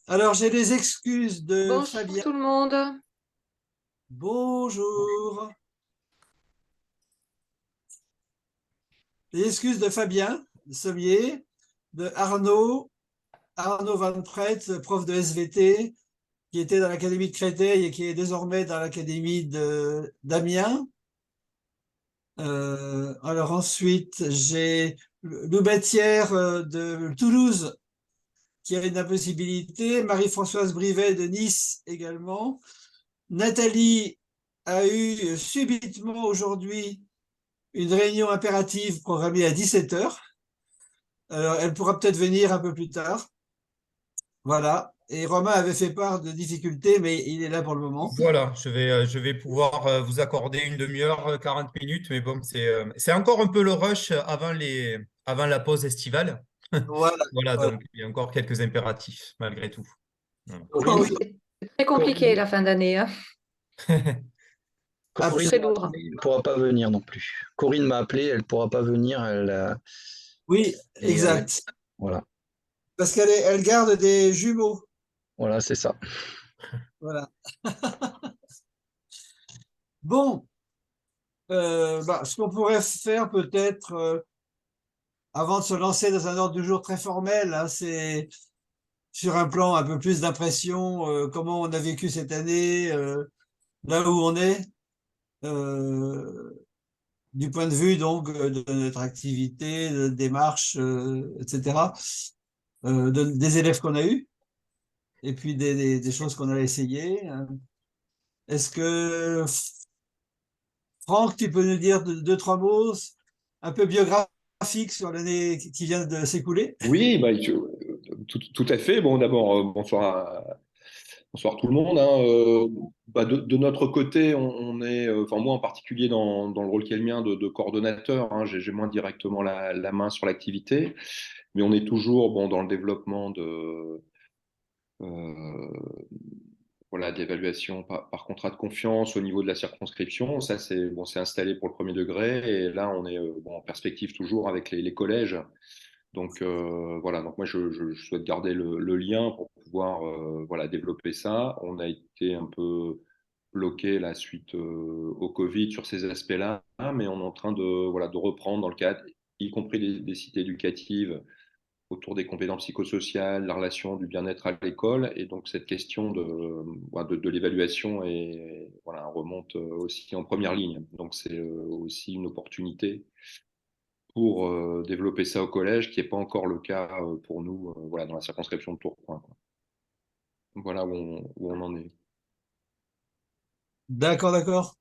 Alors, j'ai des excuses de Bonjour Fabien. tout le monde. Bonjour. Les excuses de Fabien Sommier, de Arnaud Van Pret, prof de SVT, qui était dans l'Académie de Créteil et qui est désormais dans l'Académie d'Amiens. Alors ensuite, j'ai Loubetière de Toulouse, qui a une impossibilité. Marie-Françoise Brivet de Nice également. Nathalie a eu subitement aujourd'hui une réunion impérative programmée à 17 heures. Alors, elle pourra peut-être venir un peu plus tard. Voilà. Et Romain avait fait part de difficultés, mais il est là pour le moment. Voilà, je vais pouvoir vous accorder une demi-heure, 40 minutes, mais bon, c'est encore un peu le rush avant la pause estivale. Voilà, Voilà, voilà. donc il y a encore quelques impératifs, malgré tout. Voilà. Oh Oui, oui. Corinne, c'est très compliqué Corinne, la fin d'année, hein. Corinne Très m'a Absolument. lourd. appelé, elle ne pourra pas venir non plus. Corinne m'a appelé, elle ne pourra pas venir. Oui, Et exact. voilà, Parce elle garde des jumeaux. voilà, c'est ça. Voilà. Bon, ce qu'on pourrait faire peut-être, avant de se lancer dans un ordre du jour très formel, hein, c'est sur un plan un peu plus d'impression, comment on a vécu cette année, là où on est. Euh, du point de vue donc de notre activité, de démarche, etc., des élèves qu'on a eus, et puis des choses qu'on a essayées. Est-ce que, Franck, tu peux nous dire deux, trois mots un peu biographiques sur l'année qui vient de s'écouler? Oui, tout à fait. Bon, d'abord, bonsoir tout le monde, hein. De notre côté, on est, enfin moi en particulier dans le rôle qui est le mien de coordonnateur, hein, j'ai moins directement la main sur l'activité, mais on est toujours bon, dans le développement euh, voilà, d'évaluation par contrat de confiance au niveau de la circonscription. Ça, c'est bon, c'est installé pour le premier degré, et là, on est bon, en perspective toujours avec les collèges. Donc voilà, donc moi je souhaite garder le lien pour pouvoir voilà, développer ça. On a été un peu bloqué la suite au Covid sur ces aspects-là, mais on est en train de, voilà, de reprendre dans le cadre, y compris des cités éducatives, autour des compétences psychosociales, la relation du bien-être à l'école. Et donc cette question voilà, de l'évaluation voilà, remonte aussi en première ligne. Donc c'est aussi une opportunité pour développer ça au collège, qui n'est pas encore le cas pour nous voilà, dans la circonscription de Tourcoing, quoi. Voilà où on en est. D'accord, d'accord.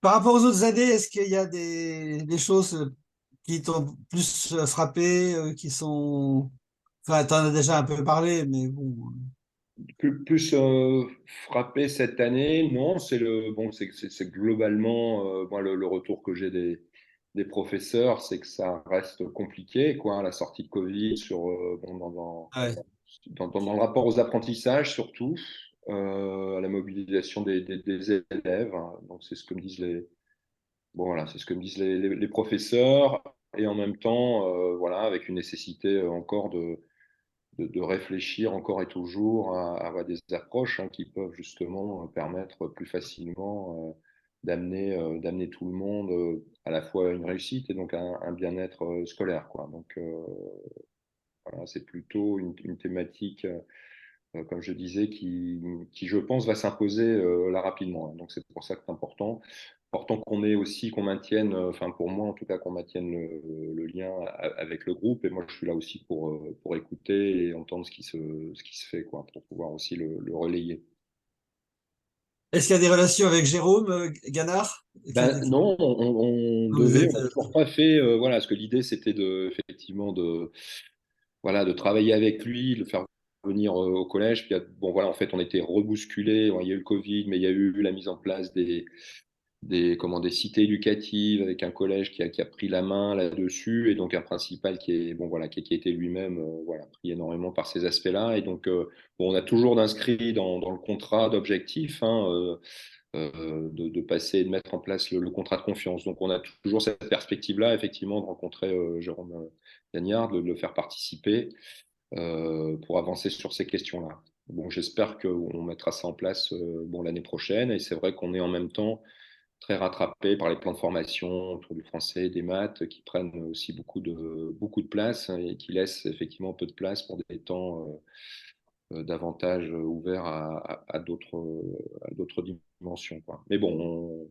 Par rapport aux autres années, est-ce qu'il y a des choses qui t'ont plus frappé, qui sont... Enfin, tu en as déjà un peu parlé, mais bon. Plus frappé cette année, non, bon, c'est globalement moi, le retour que j'ai des professeurs, c'est que ça reste compliqué, quoi, la sortie de Covid sur bon, Ouais. dans le rapport aux apprentissages surtout, à la mobilisation des élèves, hein. Donc c'est ce que me disent bon, voilà, c'est ce que me disent les professeurs, et en même temps, voilà, avec une nécessité encore de réfléchir encore et toujours à avoir des approches hein, qui peuvent justement permettre plus facilement d'amener tout le monde à la fois à une réussite et donc à un bien-être scolaire, quoi. Donc voilà, c'est plutôt une thématique, comme je disais, qui, je pense, va s'imposer là rapidement, hein. Donc c'est pour ça que c'est important qu'on maintienne, enfin pour moi en tout cas, qu'on maintienne le lien avec le groupe. Et moi, je suis là aussi pour écouter et entendre ce qui se fait, quoi, pour pouvoir aussi le relayer. Est-ce qu'il y a des relations avec Jérôme Ganard? Ben non, Vous on êtes, n'a toujours pas fait, voilà, parce que l'idée c'était effectivement voilà, de travailler avec lui, de le faire venir au collège. Puis bon voilà, en fait, on était rebousculé. Bon, il y a eu le Covid, mais il y a eu la mise en place des cités éducatives avec un collège qui a pris la main là-dessus, et donc un principal bon, voilà, qui a été lui-même voilà, pris énormément par ces aspects-là. Et donc, bon, on a toujours d'inscrit dans le contrat d'objectif hein, de passer et de mettre en place le contrat de confiance. Donc, on a toujours cette perspective-là, effectivement, de rencontrer Jérôme Gagnard, de le faire participer. pour avancer sur ces questions-là. Bon, j'espère qu'on mettra ça en place bon, l'année prochaine. Et c'est vrai qu'on est en même temps très rattrapé par les plans de formation autour du français et des maths qui prennent aussi beaucoup de place, hein, et qui laissent effectivement peu de place pour des temps davantage ouverts à d'autres dimensions, quoi. Mais bon,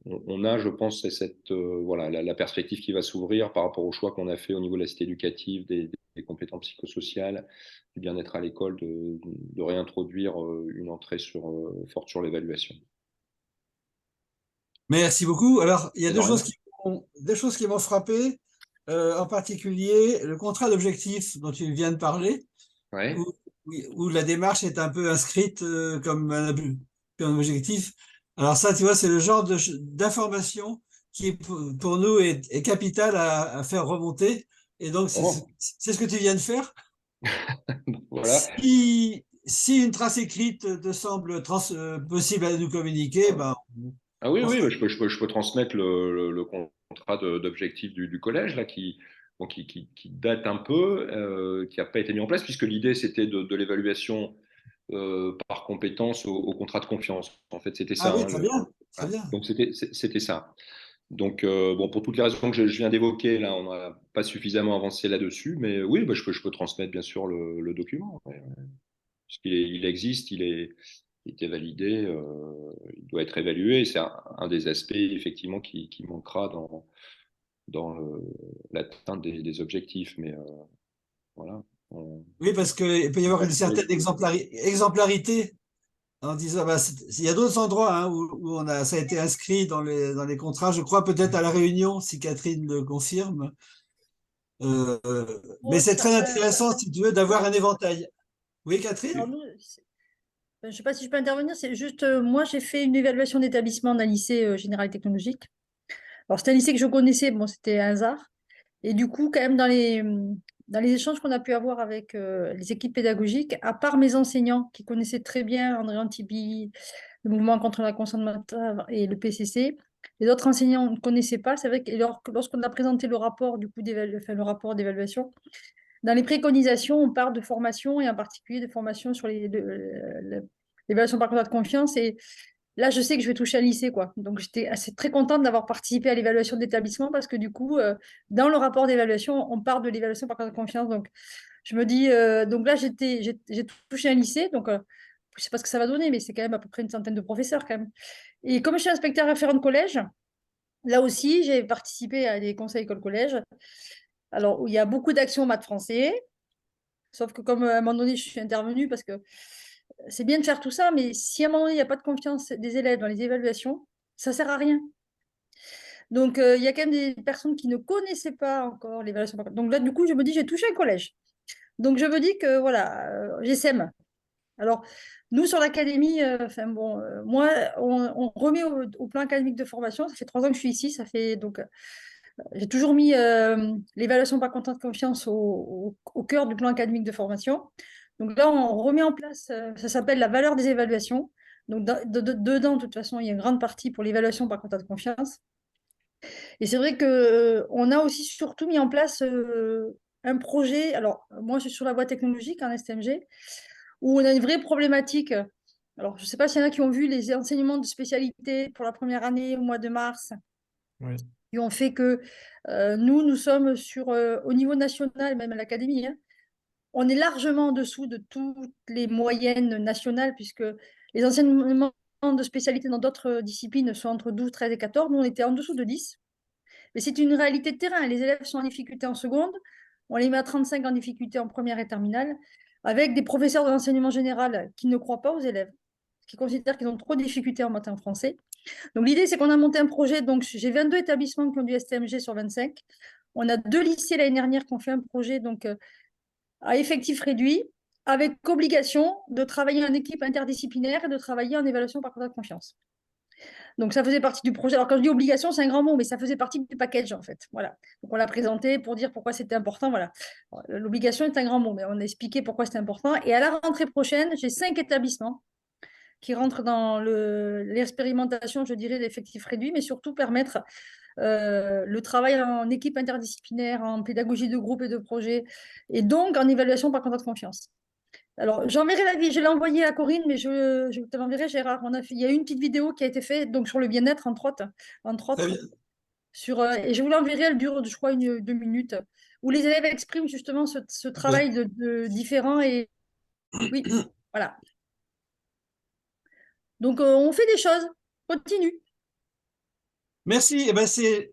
on a, je pense, voilà, la perspective qui va s'ouvrir par rapport au choix qu'on a fait au niveau de la cité éducative, des compétences psychosociales, du bien-être à l'école, de réintroduire une entrée forte sur l'évaluation. Merci beaucoup. Alors, il y a Et de rien. deux choses qui m'ont frappé, en particulier le contrat d'objectif dont tu viens de parler, Ouais. où, où la démarche est un peu inscrite comme objectif. Alors ça, tu vois, c'est le genre d'information qui, pour nous, est capital à faire remonter. Et donc, Bon, c'est ce que tu viens de faire. voilà. Si une trace écrite te semble possible à nous communiquer, ben, Ah oui, on oui, fera. bah, je peux transmettre le contrat d'objectif du collège là, bon, qui date un peu, qui n'a pas été mis en place, puisque l'idée c'était de l'évaluation par compétence au contrat de confiance. En fait, c'était Ah ça, oui, hein, très bien, très voilà. bien. Donc c'était ça. Donc bon, pour toutes les raisons que je viens d'évoquer, là, on n'a pas suffisamment avancé là-dessus, mais oui, bah, je peux transmettre bien sûr le document, ouais, ouais. Il existe, il était validé, il doit être évalué. C'est un des aspects effectivement qui manquera dans l'atteinte des objectifs. Mais voilà. On- Oui, parce qu'il peut y avoir une certaine exemplarité en disant, bah, il y a d'autres endroits, hein, où ça a été inscrit dans les contrats, je crois peut-être à La Réunion, si Catherine le confirme. Mais Oh, c'est ça, très ben, intéressant, si tu veux, d'avoir un éventail. Oui, alors Catherine? nous, je ne sais pas si je peux intervenir, c'est juste, moi j'ai fait une évaluation d'établissement d'un lycée général et technologique. Alors c'était un lycée que je connaissais, bon c'était un hasard. Et du coup, quand même, dans les échanges qu'on a pu avoir avec les équipes pédagogiques, à part mes enseignants qui connaissaient très bien André Antibi, le mouvement contre la consommation et le PCC, les autres enseignants ne connaissaient pas. C'est vrai que lorsqu'on a présenté le rapport, du coup, enfin, le rapport d'évaluation, dans les préconisations, on parle de formation et en particulier de formation sur l'évaluation par contrat de confiance. Et là, je sais que je vais toucher un lycée, quoi. Donc, j'étais assez très contente d'avoir participé à l'évaluation d'établissement parce que du coup, dans le rapport d'évaluation, on parle de l'évaluation par contrat de confiance. Donc, je me dis, donc là, j'ai touché un lycée. Donc, je ne sais pas ce que ça va donner, mais c'est quand même à peu près une centaine de professeurs quand même. Et comme je suis inspecteur référent de collège, là aussi, j'ai participé à des conseils école-collège. Alors, où il y a beaucoup d'actions en maths français. Sauf que comme à un moment donné, je suis intervenue parce que c'est bien de faire tout ça, mais si à un moment donné, il n'y a pas de confiance des élèves dans les évaluations, ça ne sert à rien. Donc, il y a quand même des personnes qui ne connaissaient pas encore l'évaluation. Donc là, du coup, je me dis, j'ai touché un collège. Donc, je me dis que, voilà, j'essaime. Alors, nous, sur l'académie, enfin bon, moi, on remet au plan académique de formation. Ça fait 3 ans que je suis ici. Ça fait donc, j'ai toujours mis l'évaluation par contrat de confiance au cœur du plan académique de formation. Donc là, on remet en place, ça s'appelle la valeur des évaluations. Donc dedans, de toute façon, il y a une grande partie pour l'évaluation par contrat de confiance. Et c'est vrai qu'on a aussi surtout mis en place un projet. Alors, moi, je suis sur la voie technologique en STMG, où on a une vraie problématique. Alors, je ne sais pas s'il y en a qui ont vu les enseignements de spécialité pour la première année au mois de mars, Oui. qui ont fait que nous sommes au niveau national, même à l'académie, hein, on est largement en dessous de toutes les moyennes nationales, puisque les enseignements de spécialité dans d'autres disciplines sont entre 12, 13 et 14. Nous, on était en dessous de 10. Mais c'est une réalité de terrain. Les élèves sont en difficulté en seconde, on les met à 35 en difficulté en première et terminale, avec des professeurs de l'enseignement général qui ne croient pas aux élèves, qui considèrent qu'ils ont trop de difficultés en maths et en français. Donc l'idée, c'est qu'on a monté un projet. Donc j'ai 22 établissements qui ont du STMG sur 25. On a 2 lycées l'année dernière qui ont fait un projet donc, à effectif réduit, avec obligation de travailler en équipe interdisciplinaire et de travailler en évaluation par contrat de confiance. Donc ça faisait partie du projet. Alors quand je dis obligation, c'est un grand mot, mais ça faisait partie du package en fait. Voilà. Donc on l'a présenté pour dire pourquoi c'était important. Voilà. L'obligation est un grand mot, mais on a expliqué pourquoi c'était important. Et à la rentrée prochaine, j'ai 5 établissements qui rentrent dans l'expérimentation, je dirais, d'effectifs réduits, mais surtout permettre le travail en équipe interdisciplinaire, en pédagogie de groupe et de projet, et donc en évaluation par contrat de confiance. Alors, j'enverrai je l'ai envoyé à Corinne, mais je te l'enverrai, Gérard. Il y a une petite vidéo qui a été faite donc, sur le bien-être, entre autres. Très bien. Et je vous l'enverrai, elle dure, je crois, 2 minutes, où les élèves expriment justement ce travail de différent. Et oui, voilà. Donc, on fait des choses. Continue. Merci. Eh ben, c'est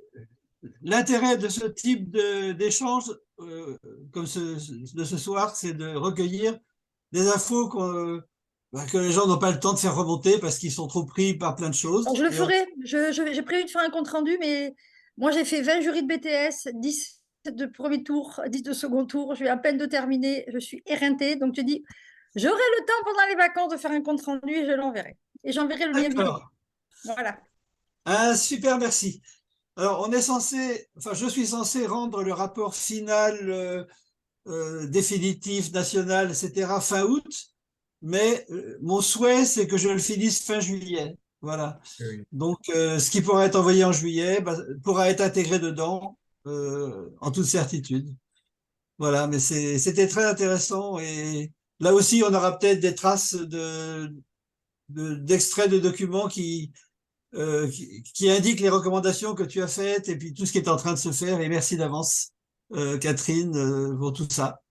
l'intérêt de ce type d'échange, comme de ce soir, c'est de recueillir des infos que les gens n'ont pas le temps de faire remonter parce qu'ils sont trop pris par plein de choses. Alors, je le Et ferai. J'ai prévu de faire un compte rendu, mais moi, j'ai fait 20 jurys de BTS, 10 de premier tour, 10 de second tour. Je vais à peine de terminer. Je suis éreintée. Donc, tu dis, j'aurai le temps pendant les vacances de faire un compte rendu et je l'enverrai. Et j'enverrai le lien vidéo. d'accord. Voilà. Un super merci. Alors, je suis censé rendre le rapport final définitif, national, etc., fin août, mais mon souhait, c'est que je le finisse fin juillet. Voilà. Oui. Donc, ce qui pourra être envoyé en juillet pourra être intégré dedans, en toute certitude. Voilà, mais c'était très intéressant et là aussi, on aura peut-être des traces d'extraits de documents qui indiquent les recommandations que tu as faites et puis tout ce qui est en train de se faire. Et merci d'avance, Catherine, pour tout ça.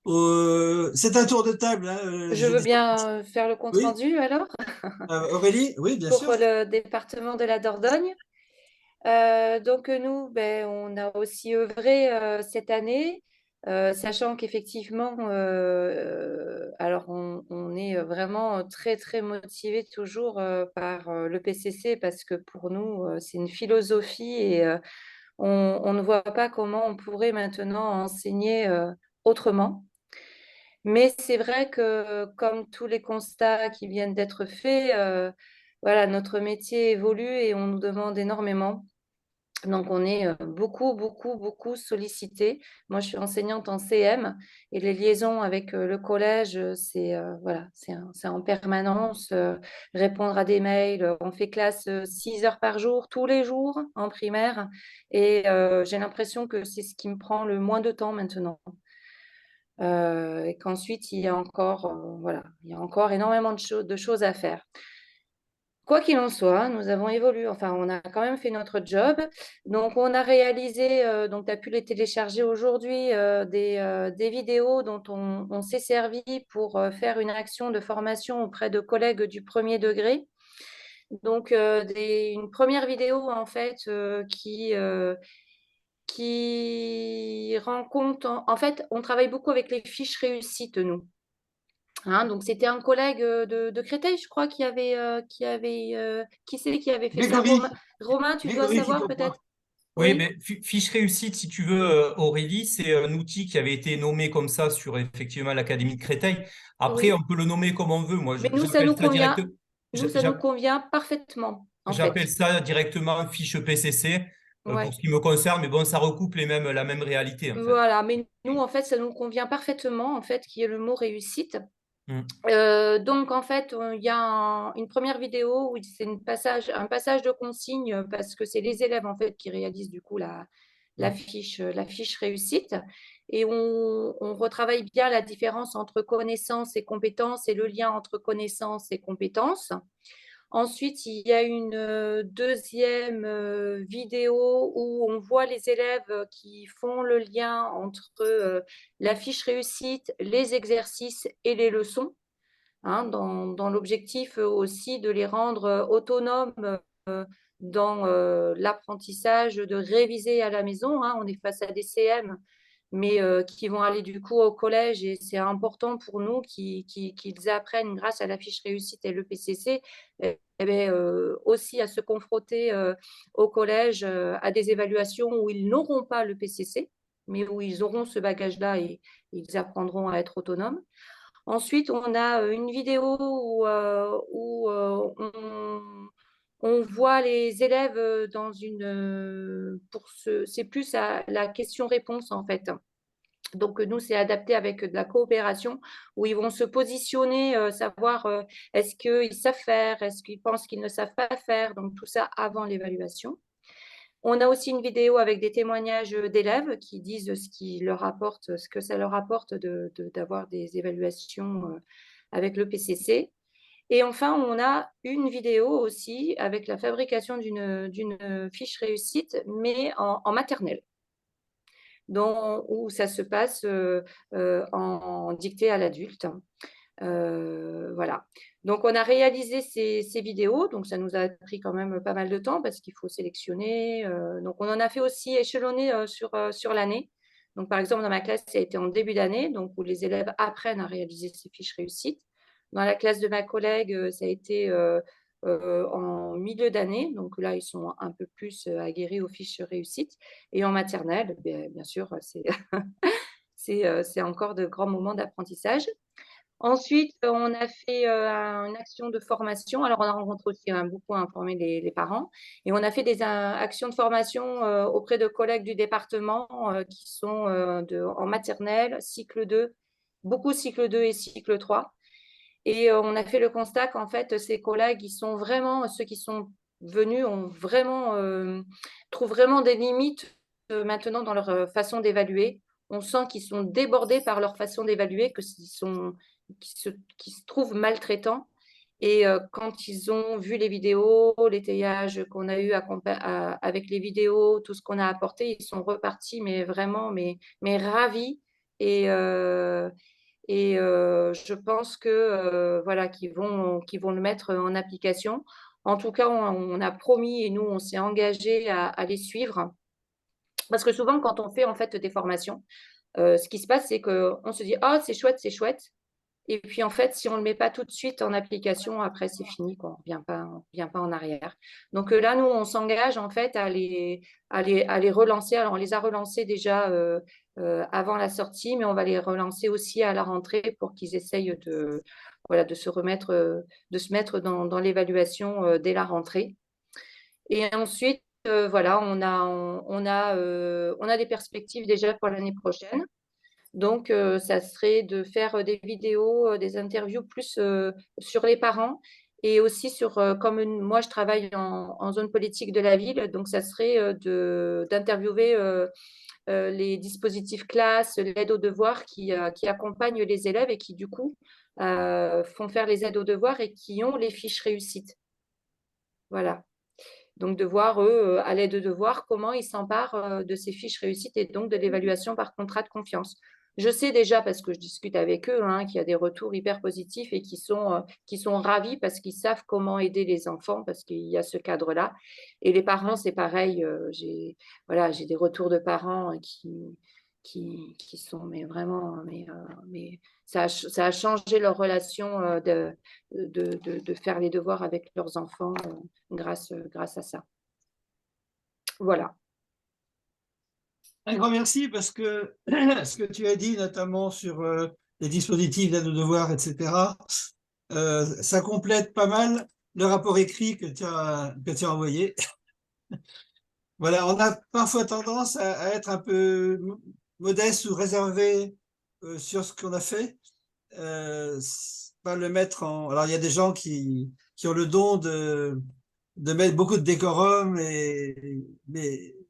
C'est un tour de table, hein, Je veux Julie. bien faire le compte Oui, rendu alors Aurélie, oui, bien pour sûr. le département de la Dordogne. Donc nous, on a aussi œuvré cette année, sachant qu'effectivement, alors on est vraiment très très motivé toujours par le PCC parce que pour nous c'est une philosophie et on ne voit pas comment on pourrait maintenant enseigner autrement. Mais c'est vrai que comme tous les constats qui viennent d'être faits, voilà, notre métier évolue et on nous demande énormément. Donc, on est beaucoup, beaucoup, beaucoup sollicité. Moi, je suis enseignante en CM et les liaisons avec le collège, voilà, c'est en permanence. Répondre à des mails. On fait classe 6 heures par jour, tous les jours en primaire. Et j'ai l'impression que c'est ce qui me prend le moins de temps maintenant. Et qu'ensuite, voilà, il y a encore énormément de choses à faire. Quoi qu'il en soit, nous avons évolué, enfin, on a quand même fait notre job. Donc, on a réalisé, donc tu as pu les télécharger aujourd'hui, des vidéos dont on s'est servi pour faire une action de formation auprès de collègues du premier degré. Donc, une première vidéo, en fait, qui rend compte, en fait, on travaille beaucoup avec les fiches réussites, nous. Hein, donc, c'était un collègue de Créteil, je crois, qui c'est qui avait fait ça? Grégory, Romain, tu dois Grégory qui savoir comprend. peut-être? Oui, Oui, mais fiche réussite, si tu veux, Aurélie, c'est un outil qui avait été nommé comme ça sur effectivement l'Académie de Créteil. Après, oui. on peut le nommer comme on veut. Moi, Mais nous, ça j'appelle nous ça convient. direct, Nous, ça nous convient parfaitement, en j'appelle fait. ça directement fiche PCC pour Ouais. ce qui me concerne, mais bon, ça recoupe la même réalité en fait. Voilà. Mais nous, en fait, ça nous convient parfaitement, en fait, qui est le mot réussite. Mm. Donc, en fait, il y a une première vidéo où c'est un passage de consigne parce que c'est les élèves, en fait, qui réalisent du coup la fiche réussite. Et on retravaille bien la différence entre connaissances et compétences et le lien entre connaissances et compétences. Ensuite, il y a une deuxième vidéo où on voit les élèves qui font le lien entre la fiche réussite, les exercices et les leçons, hein, dans l'objectif aussi de les rendre autonomes dans l'apprentissage, de réviser à la maison, hein. On est face à des CM, mais qui vont aller du coup au collège et c'est important pour nous qu'ils apprennent grâce à la fiche réussite et le PCC aussi à se confronter au collège à des évaluations où ils n'auront pas le PCC, mais où ils auront ce bagage-là et ils apprendront à être autonomes. Ensuite, on a une vidéo où on voit les élèves c'est plus à la question-réponse en fait. Donc, nous, c'est adapté avec de la coopération où ils vont se positionner, savoir est-ce qu'ils savent faire, est-ce qu'ils pensent qu'ils ne savent pas faire. Donc, tout ça avant l'évaluation. On a aussi une vidéo avec des témoignages d'élèves qui disent ce que ça leur apporte d'avoir des évaluations avec le PCC. Et enfin, on a une vidéo aussi avec la fabrication d'une fiche réussite, mais en maternelle, où ça se passe en dictée à l'adulte. Voilà. Donc, on a réalisé ces vidéos. Donc, ça nous a pris quand même pas mal de temps parce qu'il faut sélectionner. Donc, on en a fait aussi échelonner sur l'année. Donc, par exemple, dans ma classe, ça a été en début d'année, donc où les élèves apprennent à réaliser ces fiches réussites. Dans la classe de ma collègue, ça a été en milieu d'année. Donc là, ils sont un peu plus aguerris aux fiches réussites. Et en maternelle, bien sûr, c'est encore de grands moments d'apprentissage. Ensuite, on a fait une action de formation. Alors, on a rencontré aussi beaucoup informé les parents. Et on a fait des actions de formation auprès de collègues du département qui sont en maternelle, cycle 2, beaucoup cycle 2 et cycle 3. Et on a fait le constat qu'en fait, ces collègues, ceux qui sont venus, trouvent vraiment des limites maintenant dans leur façon d'évaluer. On sent qu'ils sont débordés par leur façon d'évaluer, qu'ils se trouvent maltraitants. Et quand ils ont vu les vidéos, l'étayage qu'on a eu avec les vidéos, tout ce qu'on a apporté, ils sont repartis, mais vraiment, mais ravis. Et je pense que voilà, qu'ils vont le mettre en application. En tout cas, on a promis et nous, on s'est engagé à les suivre. Parce que souvent, quand on fait en fait des formations, ce qui se passe, c'est qu'on se dit « Ah, c'est chouette, c'est chouette ». Et puis, en fait, si on ne le met pas tout de suite en application, après, c'est fini, quoi. On ne revient pas en arrière. Donc là, nous, on s'engage, en fait, à les relancer. Alors, on les a relancés déjà avant la sortie, mais on va les relancer aussi à la rentrée pour qu'ils essayent voilà, de se mettre dans l'évaluation dès la rentrée. Et ensuite, voilà, on a des perspectives déjà pour l'année prochaine. Donc, ça serait de faire des vidéos, des interviews plus sur les parents et aussi comme moi, je travaille en zone politique de la ville, donc ça serait d'interviewer les dispositifs classe, l'aide aux devoirs qui accompagnent les élèves et qui, du coup, font faire les aides aux devoirs et qui ont les fiches réussites. Voilà. Donc, de voir, eux, à l'aide de devoirs, comment ils s'emparent de ces fiches réussites et donc de l'évaluation par contrat de confiance. Je sais déjà, parce que je discute avec eux, qu'il y a des retours hyper positifs et qui sont ravis parce qu'ils savent comment aider les enfants, parce qu'il y a ce cadre-là. Et les parents, c'est pareil. J'ai des retours de parents qui sont vraiment, mais ça a changé leur relation de faire les devoirs avec leurs enfants grâce à ça. Voilà. Un grand merci parce que ce que tu as dit, notamment sur les dispositifs d'aide aux devoirs, etc., ça complète pas mal le rapport écrit que tu as envoyé. Voilà, on a parfois tendance à être un peu modeste ou réservé sur ce qu'on a fait. Pas le mettre en. Alors, il y a des gens qui ont le don de mettre beaucoup de décorum, mais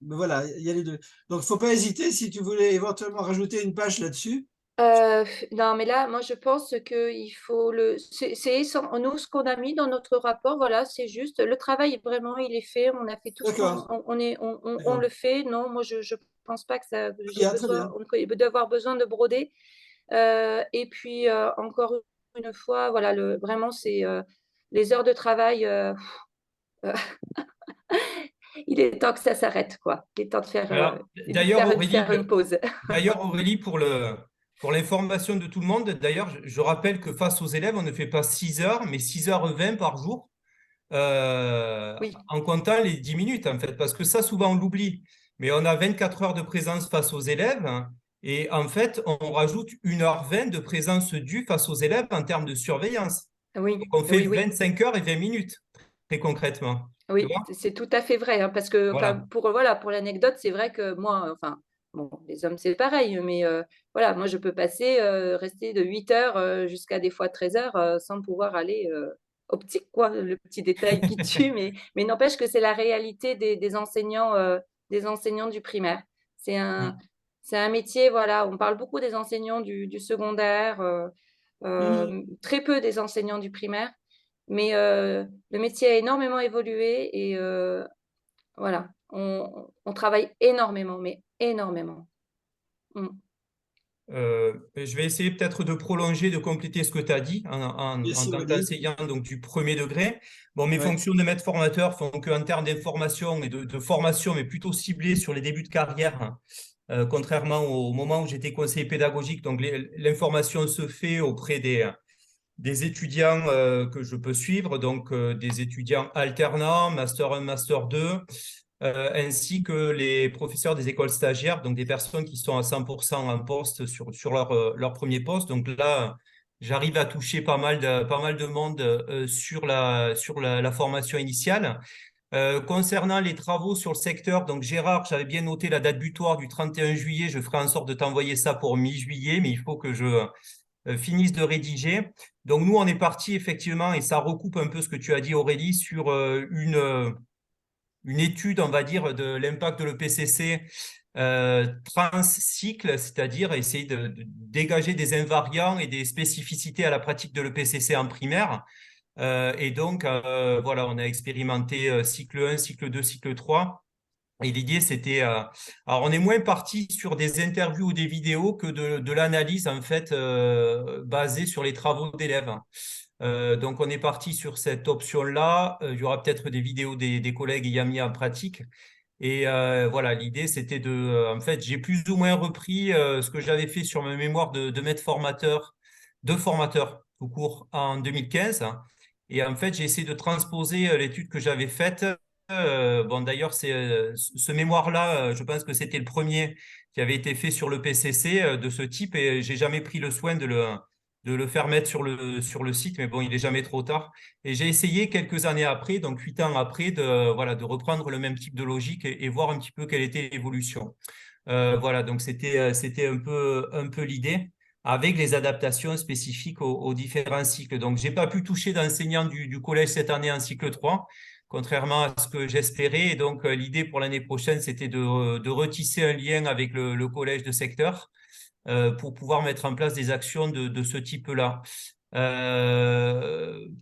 voilà, il y a les deux. Donc, il ne faut pas hésiter si tu voulais éventuellement rajouter une page là-dessus. Non, mais là, moi, je pense qu'il faut nous, ce qu'on a mis dans notre rapport, voilà, c'est juste, le travail, vraiment, il est fait, on a fait tout ce on le fait. Non, moi, je ne pense pas que j'ai d'avoir besoin de broder. Et puis, encore une fois, voilà, vraiment, c'est les heures de travail. Il est temps que ça s'arrête, quoi. Il est temps de faire une pause. D'ailleurs, Aurélie, pour l'information de tout le monde, d'ailleurs, je rappelle que face aux élèves, on ne fait pas 6 heures, mais 6h20 par jour, Oui. en comptant les 10 minutes, en fait, parce que ça, souvent, on l'oublie. Mais on a 24 heures de présence face aux élèves, hein, et en fait, on rajoute 1h20 de présence due face aux élèves en termes de surveillance. Oui. Donc, on fait 25 heures et 20 minutes, très concrètement. Oui, c'est tout à fait vrai, hein, parce que Voilà. pour l'anecdote, c'est vrai que moi, bon, les hommes, c'est pareil, mais voilà, moi, je peux rester de 8 heures jusqu'à des fois 13 heures sans pouvoir aller optique, quoi, le petit détail qui tue, mais n'empêche que c'est la réalité des enseignants du primaire. C'est un, c'est un métier, voilà, on parle beaucoup des enseignants du secondaire, très peu des enseignants du primaire, mais le métier a énormément évolué et voilà, on travaille énormément, mais énormément. Mm. Je vais essayer peut-être de prolonger, de compléter ce que tu as dit Bien en sûr, tant vas-y. qu'enseignant donc, du premier degré. Bon, mes Ouais. fonctions de maître formateur font qu'en termes d'information et de formation, mais plutôt ciblées sur les débuts de carrière, hein, contrairement au moment où j'étais conseiller pédagogique. Donc, l'information se fait auprès des étudiants que je peux suivre, donc des étudiants alternants, Master 1, Master 2, ainsi que les professeurs des écoles stagiaires, donc des personnes qui sont à 100% en poste sur leur premier poste. Donc là, j'arrive à toucher pas mal de monde sur la formation initiale. Concernant les travaux sur le secteur, donc Gérard, j'avais bien noté la date butoir du 31 juillet. Je ferai en sorte de t'envoyer ça pour mi-juillet, mais il faut que je finisse de rédiger. Donc nous, on est parti effectivement, et ça recoupe un peu ce que tu as dit Aurélie, sur une étude, on va dire, de l'impact de l'EPCC trans-cycle, c'est-à-dire essayer de dégager des invariants et des spécificités à la pratique de l'EPCC en primaire. Et donc, voilà, on a expérimenté cycle 1, cycle 2, cycle 3. Et l'idée, c'était… alors, on est moins parti sur des interviews ou des vidéos que de l'analyse, en fait, basée sur les travaux d'élèves. Donc, on est parti sur cette option-là. Il y aura peut-être des vidéos des collègues ayant mis en pratique. Et voilà, l'idée, c'était en fait, j'ai plus ou moins repris ce que j'avais fait sur ma mémoire de maître formateur, de formateur tout court en 2015. Et en fait, j'ai essayé de transposer l'étude que j'avais faite. Bon, d'ailleurs, ce mémoire-là, je pense que c'était le premier qui avait été fait sur le PCC de ce type et j'ai jamais pris le soin de le faire mettre sur le site, mais bon, il n'est jamais trop tard. Et j'ai essayé quelques années après, donc 8 ans après, de reprendre le même type de logique et voir un petit peu quelle était l'évolution. Voilà, donc c'était un peu l'idée avec les adaptations spécifiques aux différents cycles. Donc, j'ai pas pu toucher d'enseignants du collège cette année en cycle 3, contrairement à ce que j'espérais. Et donc, l'idée pour l'année prochaine, c'était de retisser un lien avec le collège de secteur pour pouvoir mettre en place des actions de ce type-là.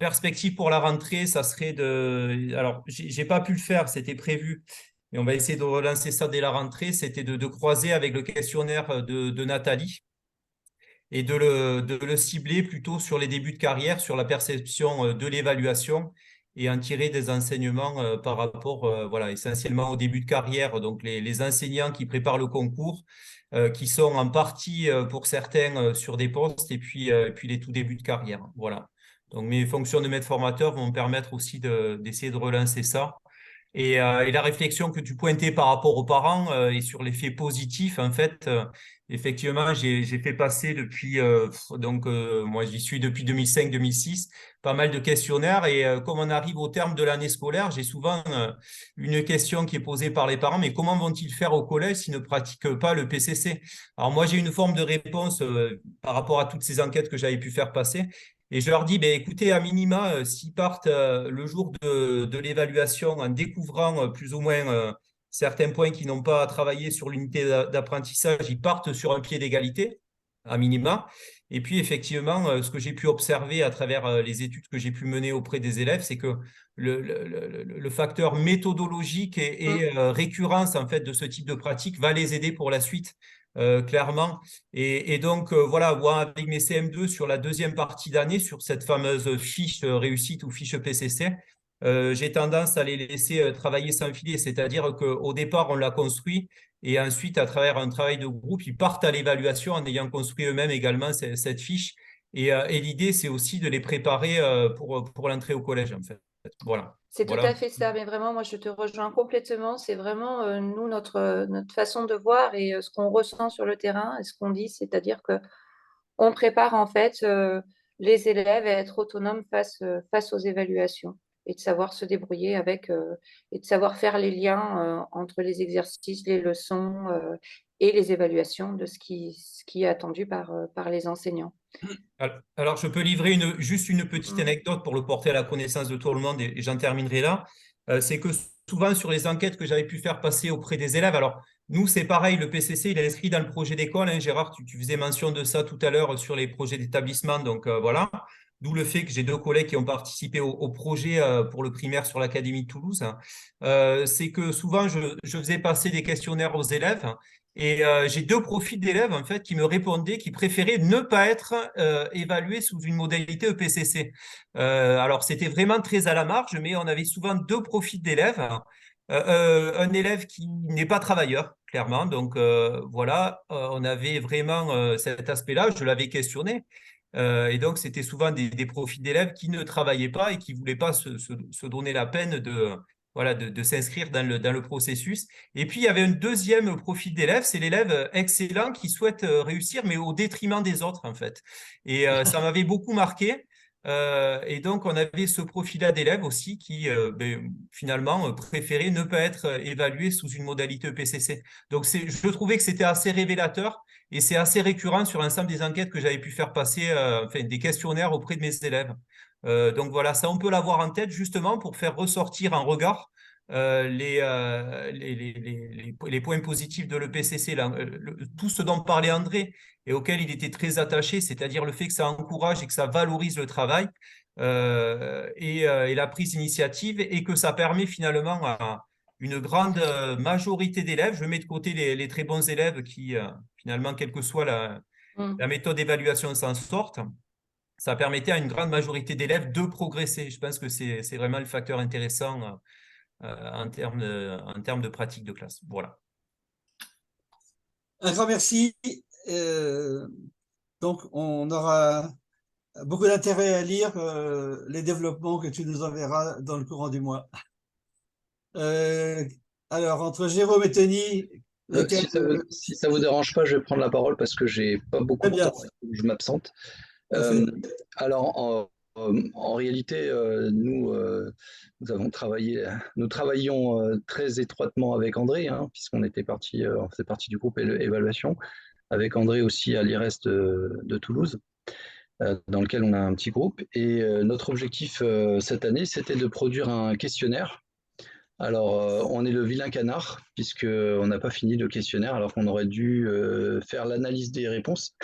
Perspective pour la rentrée, ça serait de… Alors, j'ai pas pu le faire, c'était prévu, mais on va essayer de relancer ça dès la rentrée. C'était de croiser avec le questionnaire de Nathalie et de le cibler plutôt sur les débuts de carrière, sur la perception de l'évaluation et en tirer des enseignements par rapport, voilà, essentiellement au début de carrière. Donc, les enseignants qui préparent le concours, qui sont en partie, pour certains, sur des postes, et puis les tout débuts de carrière. Voilà. Donc, mes fonctions de maître formateur vont me permettre aussi d'essayer de relancer ça. Et la réflexion que tu pointais par rapport aux parents et sur l'effet positif, en fait, effectivement, j'ai fait passer depuis, moi j'y suis depuis 2005-2006, pas mal de questionnaires. Et comme on arrive au terme de l'année scolaire, j'ai souvent une question qui est posée par les parents, mais comment vont-ils faire au collège s'ils ne pratiquent pas le PCC? Alors moi, j'ai une forme de réponse par rapport à toutes ces enquêtes que j'avais pu faire passer. Et je leur dis, ben, écoutez, à minima, s'ils partent le jour de l'évaluation en découvrant plus ou moins certains points qu'ils n'ont pas travaillé sur l'unité d'apprentissage, ils partent sur un pied d'égalité, à minima. Et puis, effectivement, ce que j'ai pu observer à travers les études que j'ai pu mener auprès des élèves, c'est que le facteur méthodologique et récurrence en fait, de ce type de pratique va les aider pour la suite. Clairement. Et donc, voilà, moi, avec mes CM2 sur la deuxième partie d'année, sur cette fameuse fiche réussite ou fiche PCC, j'ai tendance à les laisser travailler sans filet, c'est-à-dire qu'au départ, on l'a construit et ensuite, à travers un travail de groupe, ils partent à l'évaluation en ayant construit eux-mêmes également cette fiche. Et l'idée, c'est aussi de les préparer pour l'entrée au collège, en fait. Voilà. C'est tout Voilà. à fait ça, mais vraiment, moi, je te rejoins complètement. C'est vraiment, nous, notre façon de voir et ce qu'on ressent sur le terrain et ce qu'on dit, c'est-à-dire que on prépare en fait les élèves à être autonomes face aux évaluations et de savoir se débrouiller avec et de savoir faire les liens entre les exercices, les leçons et les évaluations de ce qui est attendu par les enseignants. Alors, je peux livrer juste une petite anecdote pour le porter à la connaissance de tout le monde et j'en terminerai là. C'est que souvent, sur les enquêtes que j'avais pu faire passer auprès des élèves, alors nous, c'est pareil, le PCC, il est inscrit dans le projet d'école. Hein, Gérard, tu faisais mention de ça tout à l'heure sur les projets d'établissement. Donc, voilà. D'où le fait que j'ai 2 collègues qui ont participé au projet pour le primaire sur l'Académie de Toulouse. C'est que souvent, je faisais passer des questionnaires aux élèves. Et j'ai 2 profils d'élèves en fait qui me répondaient qui préféraient ne pas être évalués sous une modalité EPCC. Alors c'était vraiment très à la marge, mais on avait souvent 2 profils d'élèves. Un élève qui n'est pas travailleur, clairement. Donc voilà, on avait vraiment cet aspect-là. Je l'avais questionné. Et donc c'était souvent des profils d'élèves qui ne travaillaient pas et qui ne voulaient pas se donner la peine voilà, de s'inscrire dans le processus. Et puis, il y avait un deuxième profil d'élève, c'est l'élève excellent qui souhaite réussir, mais au détriment des autres, en fait. Et ça m'avait beaucoup marqué. Et donc, on avait ce profil-là d'élèves aussi qui, finalement, préférait ne pas être évalué sous une modalité EPCC. Donc, je trouvais que c'était assez révélateur et c'est assez récurrent sur l'ensemble des enquêtes que j'avais pu faire passer, enfin, des questionnaires auprès de mes élèves. Donc voilà, ça on peut l'avoir en tête justement pour faire ressortir en regard les points positifs de l'EPCC, tout ce dont parlait André et auquel il était très attaché, c'est-à-dire le fait que ça encourage et que ça valorise le travail et la prise d'initiative et que ça permet finalement à une grande majorité d'élèves, je mets de côté les très bons élèves qui finalement, quelle que soit la méthode d'évaluation, s'en sortent. Ça permettait à une grande majorité d'élèves de progresser. Je pense que c'est vraiment le facteur intéressant en termes de pratique de classe. Voilà. Un grand merci. Donc, on aura beaucoup d'intérêt à lire les développements que tu nous enverras dans le courant du mois. Alors, entre Jérôme et Tony, lequel... Si ça vous dérange pas, je vais prendre la parole parce que j'ai pas beaucoup Très de bien. temps, je m'absente. Tout à fait. Alors, en réalité, nous travaillions très étroitement avec André, hein, puisqu'on était on faisait partie du groupe évaluation, avec André aussi à l'IRES de Toulouse, dans lequel on a un petit groupe. Et notre objectif cette année, c'était de produire un questionnaire. Alors, on est le vilain canard, puisqu'on n'a pas fini le questionnaire, alors qu'on aurait dû faire l'analyse des réponses.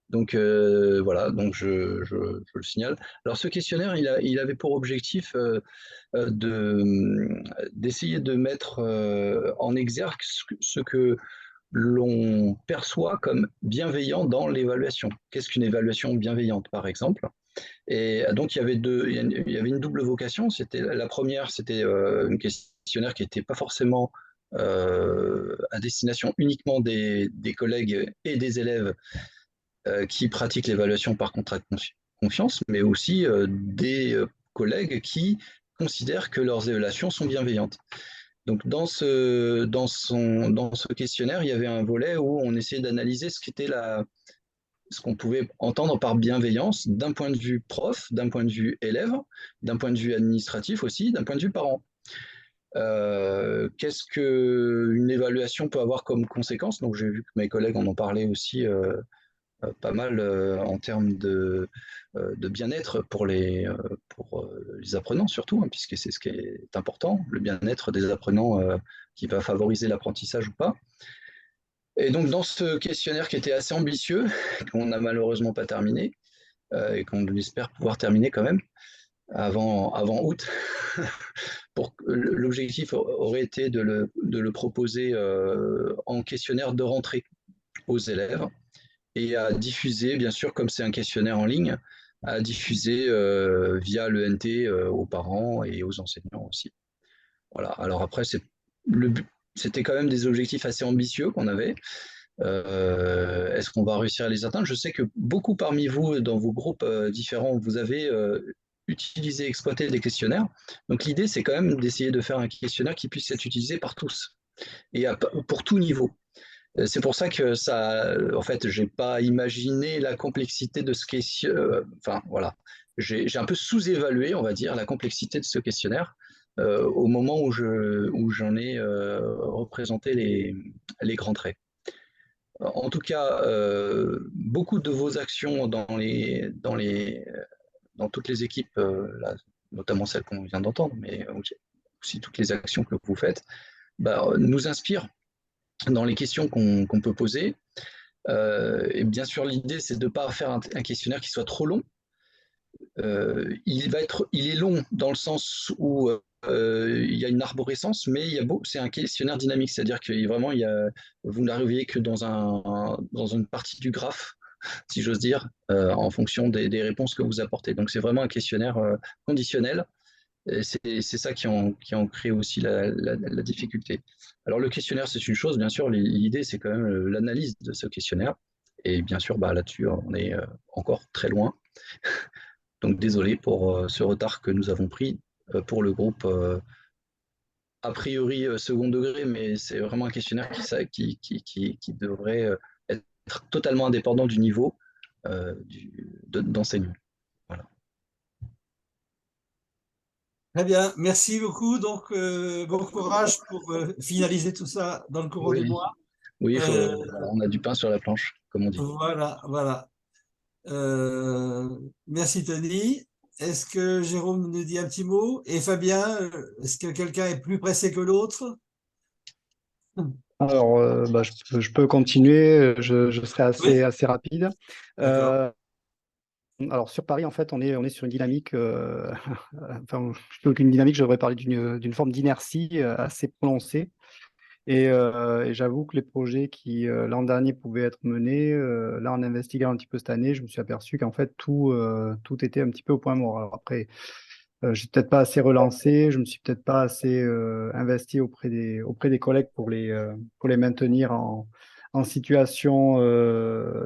Donc voilà, donc je le signale. Alors ce questionnaire, il avait pour objectif d'essayer de mettre en exergue ce que l'on perçoit comme bienveillant dans l'évaluation. Qu'est-ce qu'une évaluation bienveillante, par exemple? Et donc il y avait une double vocation. La première, c'était un questionnaire qui n'était pas forcément à destination uniquement des collègues et des élèves qui pratiquent l'évaluation par contrat de confiance, mais aussi des collègues qui considèrent que leurs évaluations sont bienveillantes. Donc dans ce questionnaire, il y avait un volet où on essayait d'analyser ce qu'on pouvait entendre par bienveillance d'un point de vue prof, d'un point de vue élève, d'un point de vue administratif aussi, d'un point de vue parent. Qu'est-ce qu'une évaluation peut avoir comme conséquence? Donc j'ai vu que mes collègues en ont parlé aussi pas mal en termes de bien-être pour les apprenants surtout, hein, puisque c'est ce qui est important, le bien-être des apprenants qui va favoriser l'apprentissage ou pas. Et donc dans ce questionnaire qui était assez ambitieux, qu'on n'a malheureusement pas terminé, et qu'on espère pouvoir terminer quand même avant août, l'objectif aurait été de le proposer en questionnaire de rentrée aux élèves, et à diffuser, bien sûr, comme c'est un questionnaire en ligne, à diffuser via l'ENT aux parents et aux enseignants aussi. Voilà. Alors après, c'était quand même des objectifs assez ambitieux qu'on avait. Est-ce qu'on va réussir à les atteindre? Je sais que beaucoup parmi vous, dans vos groupes différents, vous avez utilisé, exploité des questionnaires. Donc l'idée, c'est quand même d'essayer de faire un questionnaire qui puisse être utilisé par tous et pour tout niveau. C'est pour ça que en fait, j'ai pas imaginé la complexité de ce questionnaire. Enfin, voilà. J'ai un peu sous-évalué, on va dire, la complexité de ce questionnaire au moment où j'en ai représenté les grands traits. En tout cas, beaucoup de vos actions dans toutes les équipes, là, notamment celles qu'on vient d'entendre, mais aussi toutes les actions que vous faites, bah, nous inspirent dans les questions qu'on peut poser. Et bien sûr, l'idée, c'est de ne pas faire un questionnaire qui soit trop long. Il est long dans le sens où il y a une arborescence, mais c'est un questionnaire dynamique, c'est-à-dire que vraiment, vous n'arrivez que dans une partie du graphe, si j'ose dire, en fonction des réponses que vous apportez. Donc, c'est vraiment un questionnaire conditionnel. C'est ça qui en crée aussi la difficulté. Alors, le questionnaire, c'est une chose, bien sûr, l'idée, c'est quand même l'analyse de ce questionnaire. Et bien sûr, bah, là-dessus, on est encore très loin. Donc désolé pour ce retard que nous avons pris pour le groupe a priori second degré, mais c'est vraiment un questionnaire qui devrait être totalement indépendant du niveau d'enseignement. Voilà. Très bien, merci beaucoup. Donc, bon courage pour finaliser tout ça dans le courant du Oui, mois. oui, Euh, voilà, on a du pain sur la planche, comme on dit. voilà, voilà. Merci Tony. Est-ce que Jérôme nous dit un petit mot? Et Fabien, est-ce que quelqu'un est plus pressé que l'autre? Alors, bah, je peux continuer, je serai Oui, assez rapide. d'accord. Alors, sur Paris, en fait, on est sur une dynamique, enfin, plutôt qu'une dynamique, je devrais parler d'une forme d'inertie assez prononcée. Et j'avoue que les projets qui, l'an dernier, pouvaient être menés, là, en investiguant un petit peu cette année, je me suis aperçu qu'en fait, tout était un petit peu au point mort. Alors après, j'ai peut-être pas assez relancé, je me suis peut-être pas assez investi auprès des collègues pour les maintenir en situation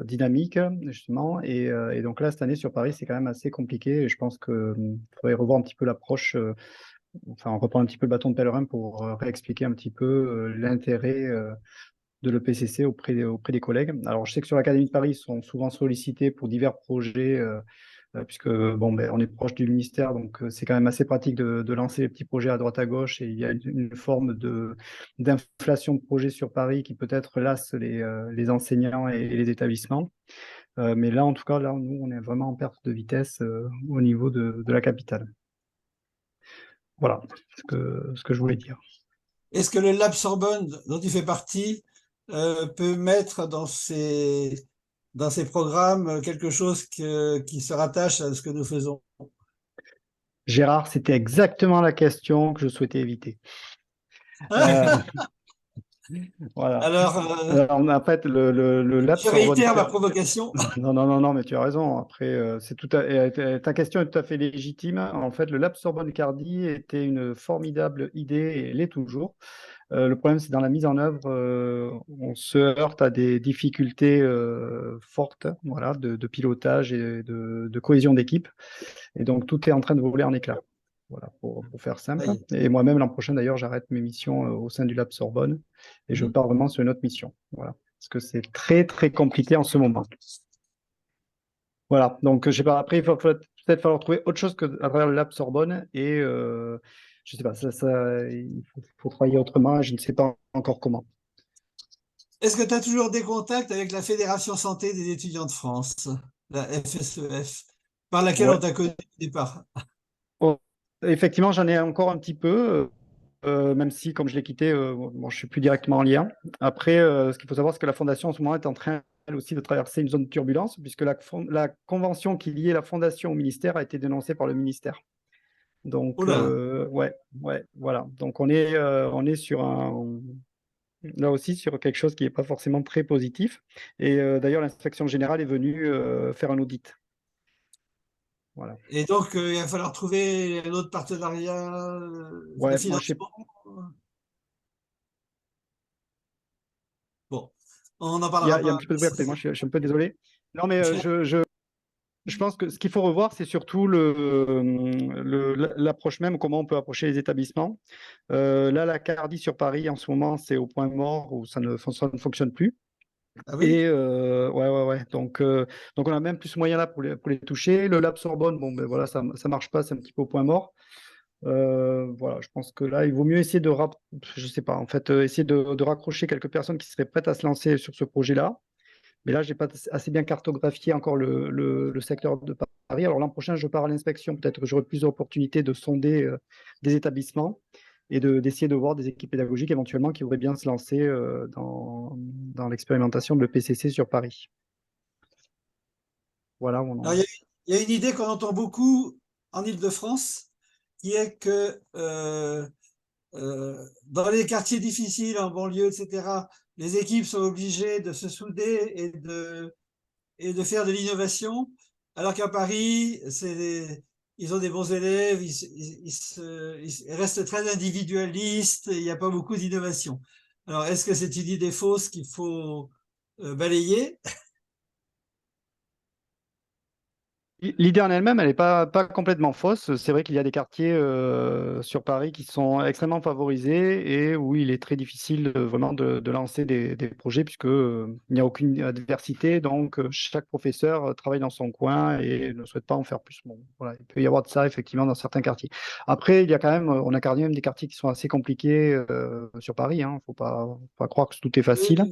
dynamique, justement. Et donc là, cette année sur Paris, c'est quand même assez compliqué. Et je pense qu'il faudrait revoir un petit peu l'approche, enfin, reprendre un petit peu le bâton de pèlerin pour réexpliquer un petit peu l'intérêt de l'EPCC auprès des collègues. Alors, je sais que sur l'Académie de Paris, ils sont souvent sollicités pour divers projets puisque bon, ben, on est proche du ministère, donc c'est quand même assez pratique de lancer les petits projets à droite à gauche, et il y a une forme d'inflation de projets sur Paris qui peut-être lasse les enseignants et les établissements. Mais là, en tout cas, là, nous, on est vraiment en perte de vitesse au niveau de la capitale. Voilà ce que je voulais dire. Est-ce que le Lab Sorbonne, dont tu fais partie, peut mettre dans ses programmes quelque chose qui se rattache à ce que nous faisons? Gérard, c'était exactement la question que je souhaitais éviter. Euh, voilà. Alors, Alors, en fait, le Lab je Sorbonne. réitère ma provocation. Non, mais tu as raison. Après, ta question est tout à fait légitime. En fait, le Lab Sorbonne Cardi était une formidable idée et elle est toujours. Le problème, c'est dans la mise en œuvre, on se heurte à des difficultés fortes, voilà, de pilotage et de cohésion d'équipe. Et donc, tout est en train de voler en éclats. Voilà, pour faire simple. Aïe. Et moi-même, l'an prochain, d'ailleurs, j'arrête mes missions au sein du Lab Sorbonne et je pars vraiment sur une autre mission. Voilà. Parce que c'est très, très compliqué en ce moment. Voilà. Donc, je sais pas, après, il va peut-être falloir trouver autre chose qu'à travers le Lab Sorbonne. Et je sais pas, il faut travailler autrement. Je ne sais pas encore comment. Est-ce que tu as toujours des contacts avec la Fédération Santé des étudiants de France, la FSEF, par laquelle Ouais. on t'a connu au départ? Oh, effectivement, j'en ai encore un petit peu. Même si, comme je l'ai quitté, bon, je suis plus directement en lien. Après, ce qu'il faut savoir, c'est que la Fondation, en ce moment, est en train, elle aussi, de traverser une zone de turbulence, puisque la convention qui liait la Fondation au ministère a été dénoncée par le ministère. Donc, Oula. ouais, voilà. Donc, on est là aussi sur quelque chose qui n'est pas forcément très positif. Et d'ailleurs, l'inspection générale est venue faire un audit. Voilà. Et donc, il va falloir trouver un autre partenariat de Ouais, moi, je sais. financement. Bon, on n'en Il y parlera a un pas. petit peu de bruit à côté de moi, je suis un peu désolé. Non, mais je pense que ce qu'il faut revoir, c'est surtout l'approche même, comment on peut approcher les établissements. Là, la Cardi sur Paris, en ce moment, c'est au point mort où ça ne fonctionne plus. Ah oui? Et ouais. Donc, on a même plus moyen là pour les toucher. Le Lab Sorbonne, bon, ben voilà, ça marche pas, c'est un petit peu au point mort. Voilà, je pense que là, il vaut mieux essayer je sais pas, en fait, essayer de raccrocher quelques personnes qui seraient prêtes à se lancer sur ce projet-là. Mais là, j'ai pas assez bien cartographié encore le secteur de Paris. Alors l'an prochain, je pars à l'inspection. Peut-être que j'aurai plus d'opportunités de sonder des établissements et d'essayer de voir des équipes pédagogiques éventuellement qui voudraient bien se lancer dans l'expérimentation de l'EPCC sur Paris. Voilà. Alors, il y a une idée qu'on entend beaucoup en Île-de-France, qui est que dans les quartiers difficiles, en banlieue, etc., les équipes sont obligées de se souder et de faire de l'innovation, alors qu'à Paris, ils ont des bons élèves, ils restent très individualistes, il n'y a pas beaucoup d'innovation. Alors, est-ce que c'est une idée fausse qu'il faut balayer? L'idée en elle-même, elle n'est pas complètement fausse. C'est vrai qu'il y a des quartiers sur Paris qui sont extrêmement favorisés et où il est très difficile vraiment de lancer des projets puisque il n'y a aucune adversité. Donc, chaque professeur travaille dans son coin et ne souhaite pas en faire plus. Bon, voilà, il peut y avoir de ça effectivement dans certains quartiers. Après, il y a quand même, on a quand même des quartiers qui sont assez compliqués sur Paris. Hein. Faut pas croire que tout est facile.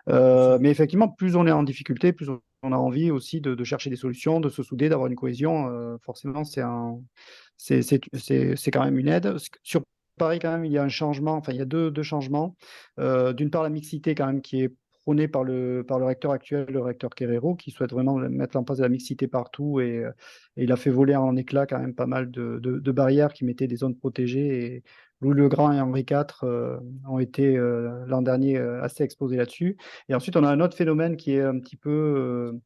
Mais effectivement, plus on est en difficulté, plus on a envie aussi de chercher des solutions, de se souder, d'avoir une cohésion. Forcément, c'est quand même une aide. Sur Paris, quand même, il y a un changement, enfin, il y a deux changements. D'une part, la mixité, quand même, qui est prônée par le recteur actuel, le recteur Querero, qui souhaite vraiment mettre en place de la mixité partout. Et il a fait voler en éclats quand même pas mal de barrières qui mettaient des zones protégées. Et Louis le Grand et Henri IV ont été l'an dernier assez exposés là-dessus. Et ensuite, on a un autre phénomène qui est un petit peu,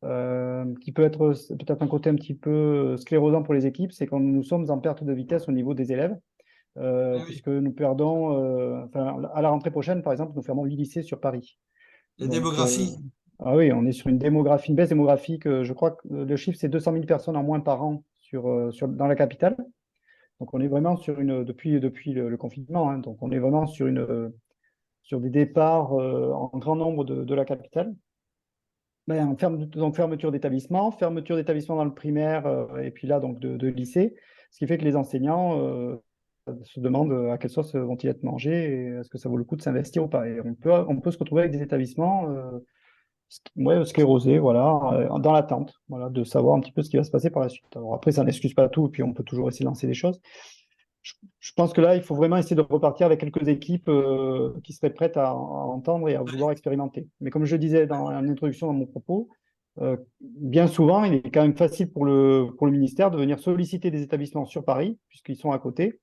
qui peut être peut-être un côté un petit peu sclérosant pour les équipes, c'est quand nous sommes en perte de vitesse au niveau des élèves, Ah oui, puisque nous perdons, enfin, à la rentrée prochaine, par exemple, nous fermons 8 lycées sur Paris. la Donc, démographie. ah oui, on est sur une démographie, une baisse démographique. Je crois que le chiffre, c'est 200 000 personnes en moins par an dans la capitale. Donc, on est vraiment sur depuis le confinement, hein, donc on est vraiment sur des départs en grand nombre de la capitale. Ben, donc fermeture d'établissement dans le primaire et puis là donc de lycée, ce qui fait que les enseignants se demandent à quelle sauce vont-ils être mangés et est-ce que ça vaut le coup de s'investir ou pas. Et on peut se retrouver avec des établissements sclérosés, voilà, dans l'attente, voilà, de savoir un petit peu ce qui va se passer par la suite. Alors après, ça n'excuse pas tout, et puis on peut toujours essayer de lancer des choses. Je pense que là, il faut vraiment essayer de repartir avec quelques équipes qui seraient prêtes à entendre et à vouloir expérimenter. Mais comme je disais en introduction dans mon propos, bien souvent, il est quand même facile pour le ministère de venir solliciter des établissements sur Paris, puisqu'ils sont à côté.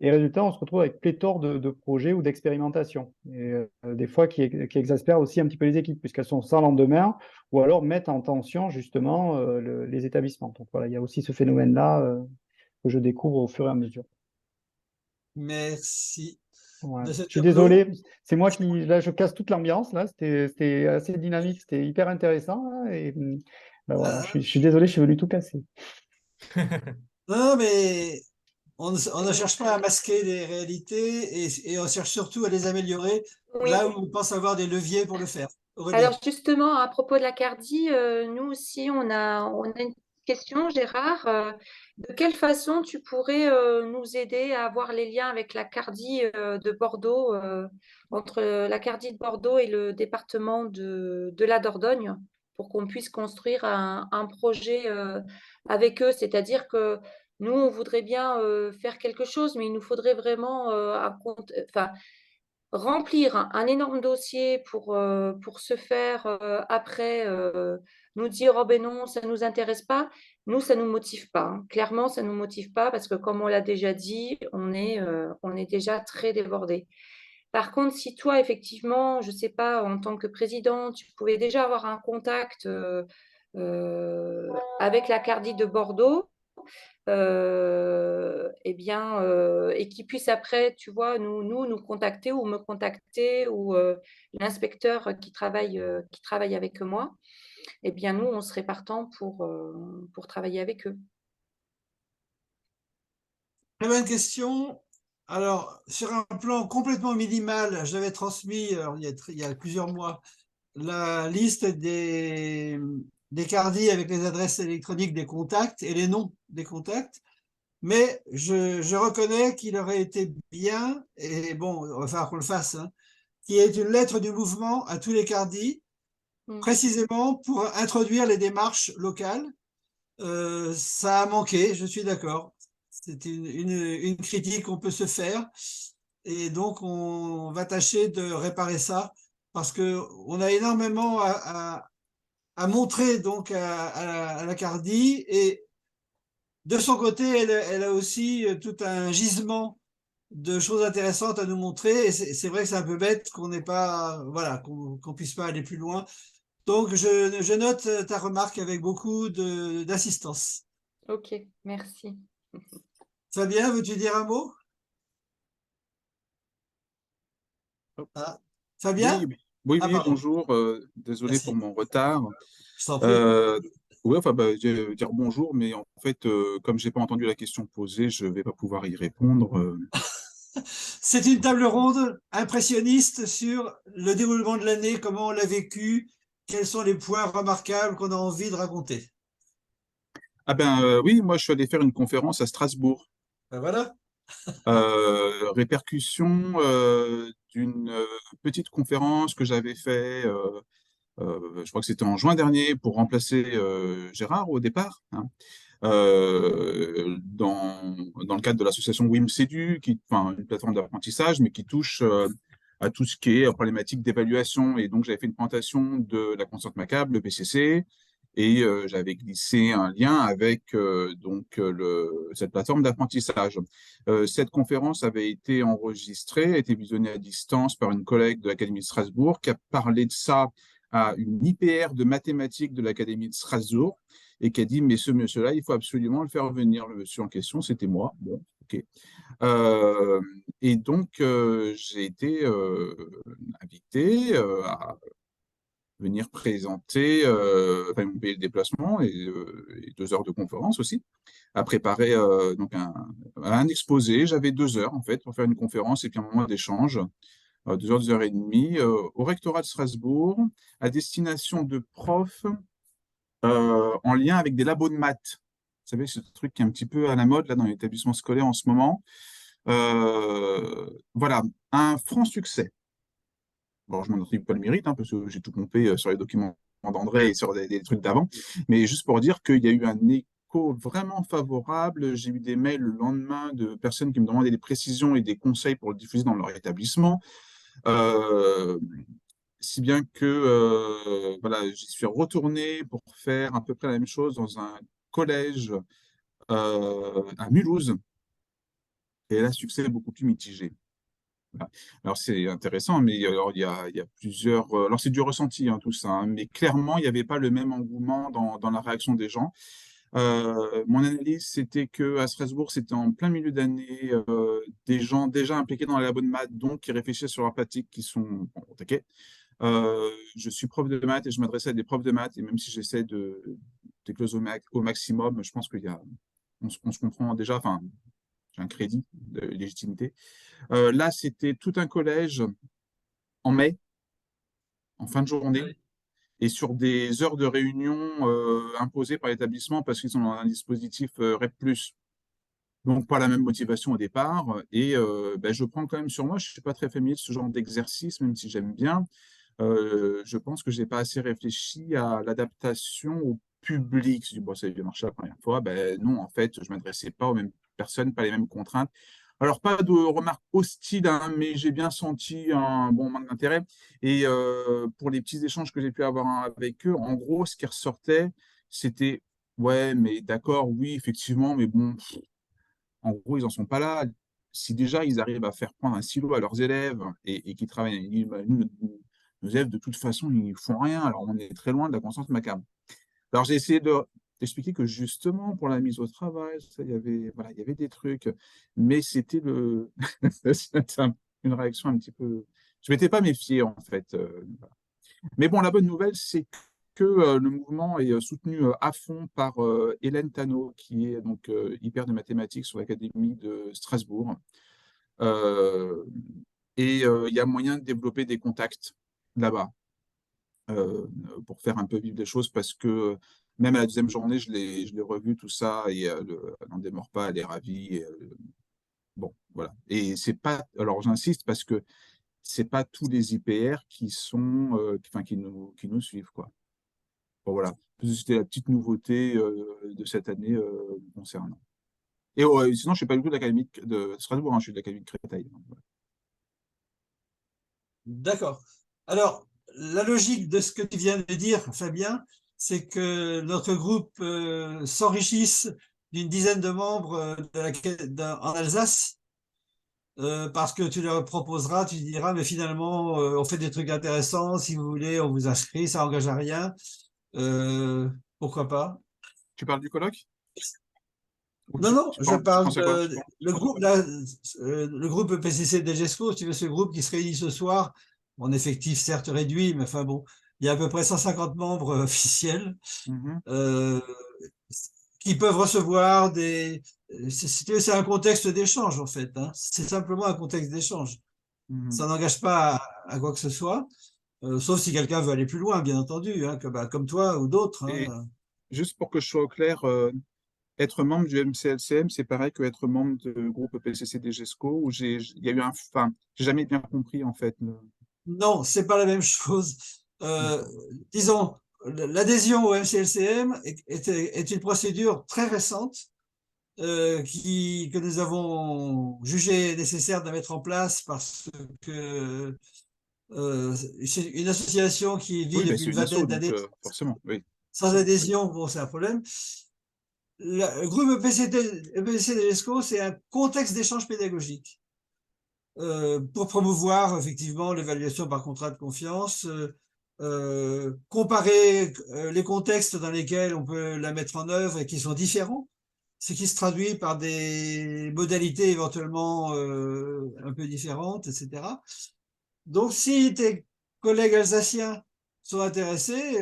Et résultat, on se retrouve avec pléthore de projets ou d'expérimentations. Et des fois, qui exaspèrent aussi un petit peu les équipes, puisqu'elles sont sans lendemain, ou alors mettent en tension justement les établissements. Donc voilà, il y a aussi ce phénomène-là que je découvre au fur et à mesure. Merci Ouais. de Je cette suis tableau. désolé, c'est moi qui, là, je casse toute l'ambiance, là, c'était assez dynamique, c'était hyper intéressant, là, et ben voilà, je suis désolé, je suis venu tout casser. Non, mais on ne cherche pas à masquer les réalités et on cherche surtout à les améliorer Oui. là où on pense avoir des leviers pour le faire. Aurélie. Alors justement, à propos de la CARDI, nous aussi, on a une question, Gérard. De quelle façon tu pourrais nous aider à avoir les liens avec la CARDI de Bordeaux, entre la CARDI de Bordeaux et le département de la Dordogne, pour qu'on puisse construire un projet avec eux? C'est-à-dire que nous, on voudrait bien faire quelque chose, mais il nous faudrait vraiment enfin, remplir un énorme dossier pour se faire après nous dire oh ben non, ça ne nous intéresse pas. Nous, ça ne nous motive pas, hein. Clairement, ça ne nous motive pas parce que comme on l'a déjà dit, on est déjà très débordé. Par contre, si toi, effectivement, je ne sais pas, en tant que président, tu pouvais déjà avoir un contact avec la CARDI de Bordeaux, eh bien, et qui puisse après, tu vois, nous contacter ou me contacter ou l'inspecteur qui travaille avec moi, eh bien, nous, on serait partant pour travailler avec eux. Très bonne question. Alors, sur un plan complètement minimal, j'avais transmis alors, il y a plusieurs mois la liste des CARDI avec les adresses électroniques des contacts et les noms des contacts. mais je reconnais qu'il aurait été bien, et bon, il va falloir qu'on le fasse, hein, qu'il y ait une lettre du mouvement à tous les cardis, précisément pour introduire les démarches locales. Ça a manqué, je suis d'accord. C'est une critique qu'on peut se faire, et donc on va tâcher de réparer ça, parce qu'on a énormément à montrer donc à la Cardie, et de son côté, elle a aussi tout un gisement de choses intéressantes à nous montrer, et c'est vrai que c'est un peu bête qu'on n'ait pas, voilà, qu'on puisse pas aller plus loin. Donc je note ta remarque avec beaucoup d'assistance. Ok, merci. Fabien, veux-tu dire un mot? Hop. Ah, Oui, Fabien? oui, Ah, oui, pardon. bonjour. Désolé pour Merci. mon retard. Je t'en prie. Oui, enfin, bah, je vais dire bonjour, mais en fait, comme j'ai pas entendu la question posée, je vais pas pouvoir y répondre. C'est une table ronde impressionniste sur le déroulement de l'année, comment on l'a vécu, quels sont les points remarquables qu'on a envie de raconter. Ah ben oui, moi, je suis allé faire une conférence à Strasbourg. Ben voilà. Répercussion d'une petite conférence que j'avais fait. Je crois que c'était en juin dernier pour remplacer Gérard au départ, hein, dans le cadre de l'association WIM-CEDU, enfin, une plateforme d'apprentissage, mais qui touche à tout ce qui est problématique d'évaluation. Et donc, j'avais fait une présentation de la constante macabre, le PCC, et j'avais glissé un lien avec cette plateforme d'apprentissage. Cette conférence avait été enregistrée, a été visionnée à distance par une collègue de l'Académie de Strasbourg qui a parlé de ça à une IPR de mathématiques de l'Académie de Strasbourg et qui a dit, mais ce monsieur-là, il faut absolument le faire venir. Le monsieur en question, c'était moi. Bon, ok. Et donc, j'ai été invité à venir présenter, enfin, ils m'ont payé le déplacement et 2 heures de conférence aussi, à préparer donc un exposé. J'avais 2 heures, en fait, pour faire une conférence et puis un moment d'échange. 2 heures, 2 heures et demie, au rectorat de Strasbourg, à destination de profs en lien avec des labos de maths. Vous savez, ce truc qui est un petit peu à la mode là, dans l'établissement scolaire en ce moment. Voilà, un franc succès. Bon, je m'en attribue pas le mérite, hein, parce que j'ai tout pompé sur les documents d'André et sur des trucs d'avant, mais juste pour dire qu'il y a eu un écho vraiment favorable. J'ai eu des mails le lendemain de personnes qui me demandaient des précisions et des conseils pour le diffuser dans leur établissement. Si bien que voilà, j'y suis retourné pour faire à peu près la même chose dans un collège à Mulhouse, et là, succès beaucoup plus mitigé. Voilà. Alors c'est intéressant, mais alors il y a plusieurs. Alors c'est du ressenti, hein, tout ça, hein, mais clairement, il n'y avait pas le même engouement dans la réaction des gens. Mon analyse, c'était que à Strasbourg, c'était en plein milieu d'année, des gens déjà impliqués dans la labo de maths, donc qui réfléchissent sur leurs pratiques, qui sont bon, au taquet. Je suis prof de maths et je m'adressais à des profs de maths, et même si j'essaie d'écloser au maximum, je pense on se comprend déjà, enfin, j'ai un crédit de légitimité. Là, c'était tout un collège en mai, en fin de journée, et sur des heures de réunion imposées par l'établissement parce qu'ils sont dans un dispositif REP+. Donc, pas la même motivation au départ. Et ben, je prends quand même sur moi, je ne suis pas très familier de ce genre d'exercice, même si j'aime bien. Je pense que je n'ai pas assez réfléchi à l'adaptation au public. Je dis, bon, ça a bien marché la première fois. Ben, non, en fait, je ne m'adressais pas aux mêmes personnes, pas les mêmes contraintes. Alors, pas de remarques hostiles, hein, mais j'ai bien senti un bon manque d'intérêt. Et pour les petits échanges que j'ai pu avoir avec eux, en gros, ce qui ressortait, c'était, ouais, mais d'accord, oui, effectivement, mais bon, en gros, ils n'en sont pas là. Si déjà ils arrivent à faire prendre un silo à leurs élèves et qu'ils travaillent, ils disent, bah, nous, nos élèves, de toute façon, ils ne font rien. Alors, on est très loin de la conscience macabre. Alors, j'ai essayé d'expliquer que justement, pour la mise au travail, ça, voilà, il y avait des trucs, mais c'était une réaction un petit peu. Je ne m'étais pas méfié, en fait. Voilà. Mais bon, la bonne nouvelle, c'est que le mouvement est soutenu à fond par Hélène Tano, qui est donc hyper de mathématiques sur l'Académie de Strasbourg. Et il y a moyen de développer des contacts là-bas pour faire un peu vivre des choses, parce que même à la deuxième journée, je l'ai revu tout ça et elle n'en démord pas, elle est ravie. Et, bon, voilà. Et c'est pas, alors j'insiste parce que c'est pas tous les IPR qui sont, enfin, qui nous suivent, quoi. Bon, voilà. C'était la petite nouveauté de cette année concernant. Et sinon, je ne suis pas du tout de l'Académie de Strasbourg, hein, je suis de l'Académie de Créteil. Donc, voilà. D'accord. Alors, la logique de ce que tu viens de dire, Fabien, c'est que notre groupe s'enrichisse d'une dizaine de membres en Alsace, parce que tu leur proposeras, tu diras, mais finalement, on fait des trucs intéressants, si vous voulez, on vous inscrit, ça engage à rien. Pourquoi pas? Tu parles du colloque? Ou Non, non, je tu parle penses à quoi? de le groupe, là, le groupe PCC DGESCO, si tu veux, ce groupe qui se réunit ce soir, en effectif certes réduit, mais enfin bon, il y a à peu près 150 membres officiels Mhm, euh, qui peuvent recevoir des. C'est un contexte d'échange en fait, hein. C'est simplement un contexte d'échange. mhm. Ça n'engage pas à quoi que ce soit, sauf si quelqu'un veut aller plus loin, bien entendu, hein, comme toi ou d'autres, Et hein. juste pour que je sois au clair, être membre du MCLCM, c'est pareil que être membre du groupe PCC DGESCO, où il y a eu enfin, j'ai jamais bien compris en fait. Non, c'est pas la même chose. Euh, D'accord. disons, l'adhésion au MCLCM est une procédure très récente que nous avons jugé nécessaire de mettre en place parce que c'est une association qui vit Oui, ben, depuis c'est une une asso, vingtaine donc d'années forcément, oui. sans adhésion. Bon, c'est un problème. Le groupe EPC de l'ESCO, c'est un contexte d'échange pédagogique pour promouvoir effectivement l'évaluation par contrat de confiance, comparer les contextes dans lesquels on peut la mettre en œuvre et qui sont différents, ce qui se traduit par des modalités éventuellement un peu différentes, etc. Donc, si tes collègues alsaciens sont intéressés,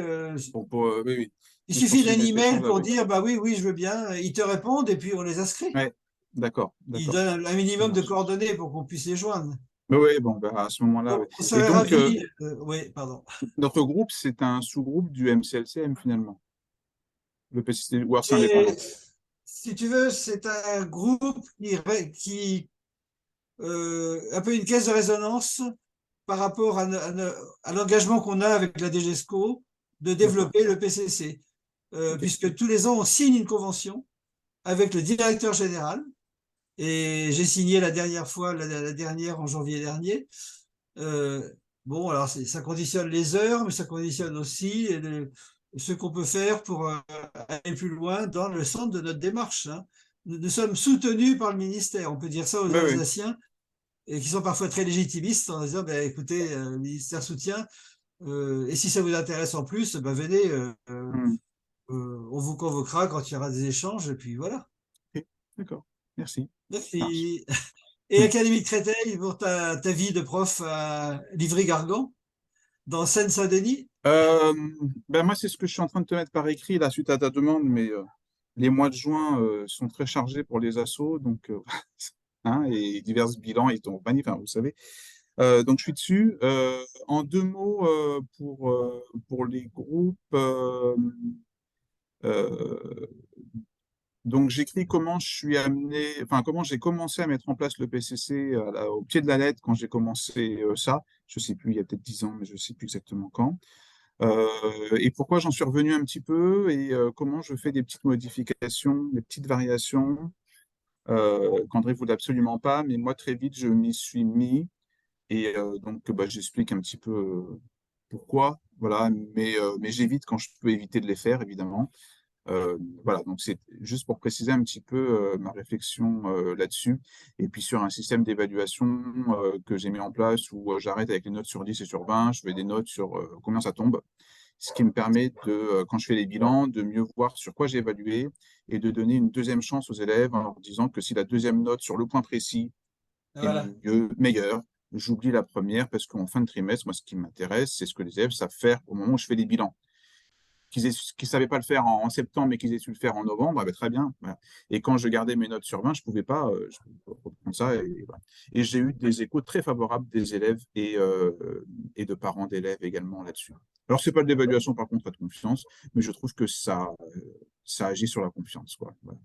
Oui, oui. il Donc, je suffit d'un poursuivrai cet email échange pour avec. dire bah oui, oui, je veux bien. Ils te répondent et puis on les inscrit. Ouais, d'accord, Ils d'accord. donnent un Ça minimum de marche. coordonnées pour qu'on puisse les joindre. Mais oui, bon, ben, à ce moment-là, Donc, ouais. on Et serait donc, ravis. Oui, pardon. notre groupe, c'est un sous-groupe du MCLCM finalement, le PCC Works Et indépendant. si tu veux, c'est un groupe qui un peu une caisse de résonance par rapport à l'engagement qu'on a avec la DGESCO de D'accord. développer le PCC, Ok. puisque tous les ans, on signe une convention avec le directeur général. Et j'ai signé la dernière fois, la dernière en janvier dernier. Euh, bon, alors ça conditionne les heures, mais ça conditionne aussi ce qu'on peut faire pour aller plus loin dans le centre de notre démarche, hein. Nous sommes soutenus par le ministère, on peut dire ça aux Oui, oui. Alsaciens, et qui sont parfois très légitimistes en disant, ben, écoutez, le ministère soutient, et si ça vous intéresse en plus, ben, venez, Hmm. on vous convoquera quand il y aura des échanges, et puis voilà. Ok. D'accord. Merci. Ça marche. Merci. Et Hmm. Académie de Créteil pour ta vie de prof à Livry-Gargan, dans Seine-Saint-Denis? Euh, ben moi, c'est ce que je suis en train de te mettre par écrit là suite à ta demande, mais les mois de juin sont très chargés pour les assos, donc hein, et divers bilans, ils sont magnifiques, enfin, vous savez. Donc je suis dessus. En deux mots, pour les groupes, euh, donc j'écris comment je suis amené, enfin comment j'ai commencé à mettre en place le PCC au pied de la lettre quand j'ai commencé ça. Je sais plus, il y a peut-être 10 ans, mais je sais plus exactement quand. Et pourquoi j'en suis revenu un petit peu et comment je fais des petites modifications, des petites variations qu'André voulait absolument pas, mais moi très vite je m'y suis mis et donc bah, j'explique un petit peu pourquoi, voilà, mais j'évite quand je peux éviter de les faire évidemment. Voilà, donc c'est juste pour préciser un petit peu ma réflexion là-dessus. Et puis sur un système d'évaluation que j'ai mis en place où j'arrête avec les notes sur 10 et sur 20, je fais des notes sur combien ça tombe, ce qui me permet de, quand je fais les bilans, de mieux voir sur quoi j'ai évalué et de donner une deuxième chance aux élèves en leur disant que si la deuxième note sur le point précis est Voilà. meilleure, j'oublie la première parce qu'en fin de trimestre, moi, ce qui m'intéresse, c'est ce que les élèves savent faire au moment où je fais les bilans. qu'ils ne savaient pas le faire en septembre, mais qu'ils aient su le faire en novembre, ah ben, très bien. Voilà. Et quand je gardais mes notes sur 20, je ne pouvais pas reprendre ça. Et, voilà. Et j'ai eu des échos très favorables des élèves et de parents d'élèves également là-dessus. Alors, ce n'est pas de l'évaluation, par contre, à de confiance, mais je trouve que ça agit sur la confiance, quoi. Voilà.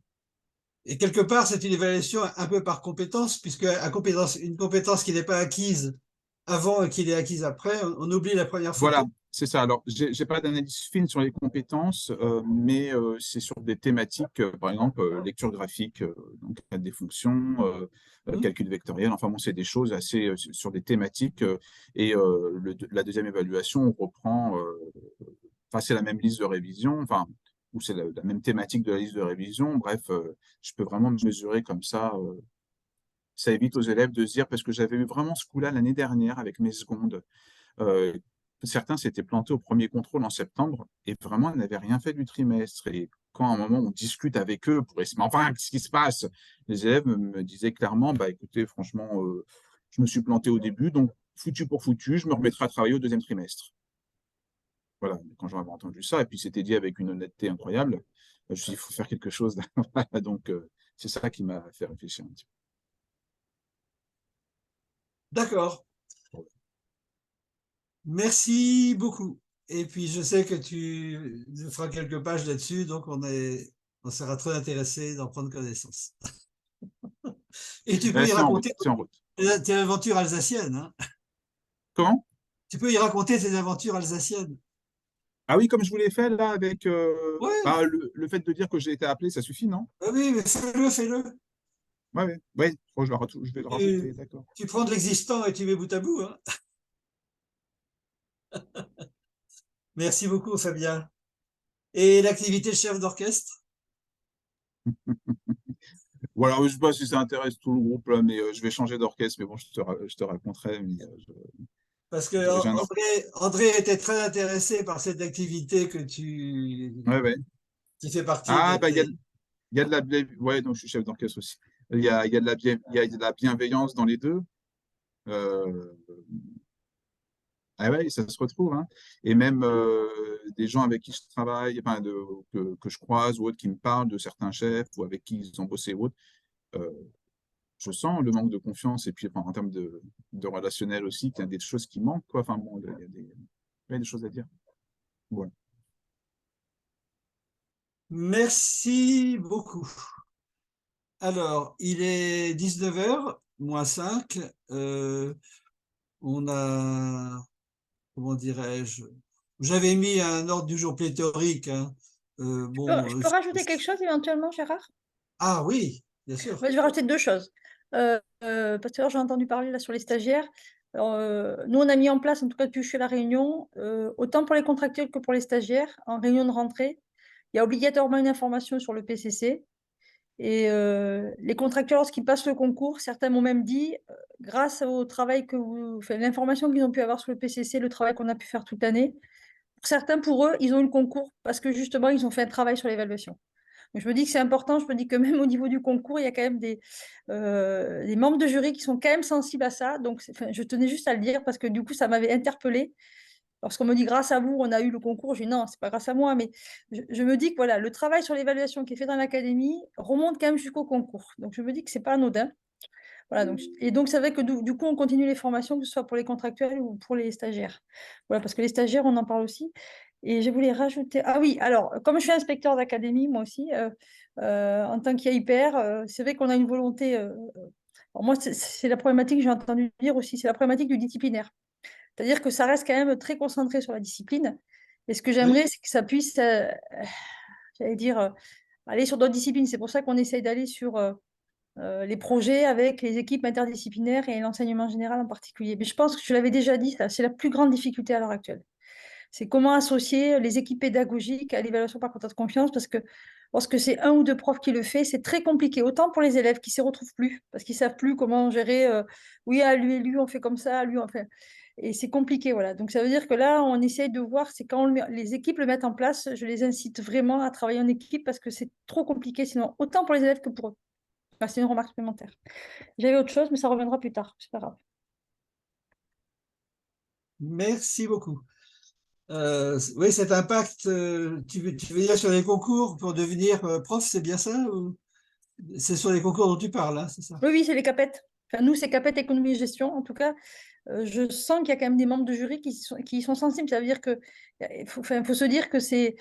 Et quelque part, c'est une évaluation un peu par compétence, puisque une compétence qui n'est pas acquise avant et qui est acquise après, on oublie la première fois. Voilà, c'est ça. Alors, je n'ai pas d'analyse fine sur les compétences, mais c'est sur des thématiques, par exemple, lecture graphique, donc des fonctions, calcul vectoriel. Enfin, bon, c'est des choses assez sur des thématiques. Et la deuxième évaluation, on reprend, enfin, c'est la même liste de révision, enfin, ou c'est la même thématique de la liste de révision. Bref, je peux vraiment me mesurer comme ça. Ça évite aux élèves de se dire, parce que j'avais eu vraiment ce coup-là l'année dernière avec mes secondes. Certains s'étaient plantés au premier contrôle en septembre et vraiment ils n'avaient rien fait du trimestre. Et quand à un moment on discute avec eux pour essayer, mais enfin, qu'est-ce qui se passe? Les élèves me disaient clairement, bah écoutez, franchement, je me suis planté au début, donc foutu pour foutu, je me remettrai à travailler au deuxième trimestre. Voilà, quand j'avais entendu ça, et puis c'était dit avec une honnêteté incroyable, je me suis dit, il faut faire quelque chose. Donc c'est ça qui m'a fait réfléchir un petit peu. D'accord. Merci beaucoup. Et puis, je sais que tu feras quelques pages là-dessus, donc on sera très intéressé d'en prendre connaissance. Et tu peux y C'est en route, raconter c'est en route. tes aventures alsaciennes. Hein. Comment? Tu peux y raconter tes aventures alsaciennes. Ah oui, comme je vous l'ai fait là, avec Ouais, le fait de dire que j'ai été appelé, ça suffit, non? oui, mais fais-le, fais-le. Ouais, ouais, ouais. Bon, je vais le rajouter, Tu, d'accord. tu prends de l'existant et tu mets bout à bout. Hein. Merci beaucoup, Fabien. Et l'activité de chef d'orchestre? Voilà, je ne sais pas si ça intéresse tout le groupe là, mais je vais changer d'orchestre, mais bon, je te raconterai. Mais, Parce que j'ai un André était très intéressé par cette activité ouais, ouais. qui fait partie Ah, de bah, tes... il y a de la ouais, donc je suis chef d'orchestre aussi. Il y a il y a de la bienveillance dans les deux. Euh, Ah ouais, ça se retrouve, hein. Et même des gens avec qui je travaille, enfin, que je croise ou autres qui me parlent de certains chefs ou avec qui ils ont bossé ou autres, euh, je sens le manque de confiance. Et puis enfin, en termes de relationnel aussi, qu'il y a des choses qui manquent, quoi. Enfin bon, il y a des choses à dire. Voilà. Merci beaucoup. Alors, il est 19h, moins 5. On a, comment dirais-je, j'avais mis un ordre du jour pléthorique. Hein. Je peux rajouter quelque chose éventuellement, Gérard? Ah oui, bien sûr. Je vais rajouter deux choses. Parce que j'ai entendu parler là sur les stagiaires. Alors, nous, on a mis en place, en tout cas depuis que je suis à la Réunion, autant pour les contractuels que pour les stagiaires, en réunion de rentrée, il y a obligatoirement une information sur le PCC. Et les contractuels, lorsqu'ils passent le concours, certains m'ont même dit, grâce au travail enfin, l'information qu'ils ont pu avoir sur le PCC, le travail qu'on a pu faire toute l'année, pour certains, pour eux, ils ont eu le concours parce que justement, ils ont fait un travail sur l'évaluation. Donc, je me dis que c'est important, je me dis que même au niveau du concours, il y a quand même des membres de jury qui sont quand même sensibles à ça. Donc, enfin, je tenais juste à le dire parce que du coup, ça m'avait interpellée. Lorsqu'on me dit grâce à vous, on a eu le concours, je dis non, c'est pas grâce à moi, mais je me dis que voilà, le travail sur l'évaluation qui est fait dans l'académie remonte quand même jusqu'au concours. Donc je me dis que c'est pas anodin. Voilà, donc c'est vrai que du coup, on continue les formations, que ce soit pour les contractuels ou pour les stagiaires. Voilà, parce que les stagiaires, on en parle aussi. Et je voulais rajouter. Ah oui, alors, comme je suis inspecteur d'académie, moi aussi, en tant qu'IPR, c'est vrai qu'on a une volonté. Alors moi, c'est la problématique que j'ai entendu dire aussi, c'est la problématique du disciplinaire. C'est-à-dire que ça reste quand même très concentré sur la discipline. Et ce que Oui. j'aimerais, c'est que ça puisse, j'allais dire, aller sur d'autres disciplines. C'est pour ça qu'on essaye d'aller sur les projets avec les équipes interdisciplinaires et l'enseignement général en particulier. Mais je pense que je l'avais déjà dit, c'est la plus grande difficulté à l'heure actuelle. C'est comment associer les équipes pédagogiques à l'évaluation par contrat de confiance, parce que lorsque c'est un ou deux profs qui le fait, c'est très compliqué, autant pour les élèves qui ne s'y retrouvent plus, parce qu'ils ne savent plus comment gérer, oui, à lui et lui, on fait comme ça, à lui, on fait... Et c'est compliqué, voilà. Donc ça veut dire que là, on essaye de voir, c'est quand les équipes le mettent en place, je les incite vraiment à travailler en équipe, parce que c'est trop compliqué, sinon, autant pour les élèves que pour eux. Enfin, c'est une remarque supplémentaire. J'avais autre chose, mais ça reviendra plus tard, c'est pas grave. Merci beaucoup. Oui, cet impact, tu veux dire sur les concours pour devenir prof, c'est bien ça ou c'est sur les concours dont tu parles, hein, c'est ça? Oui, oui, c'est les CAPET. Enfin, nous, c'est CAPET économie et gestion. En tout cas, je sens qu'il y a quand même des membres de jury qui sont sensibles. Ça veut dire que, enfin, faut se dire que c'est.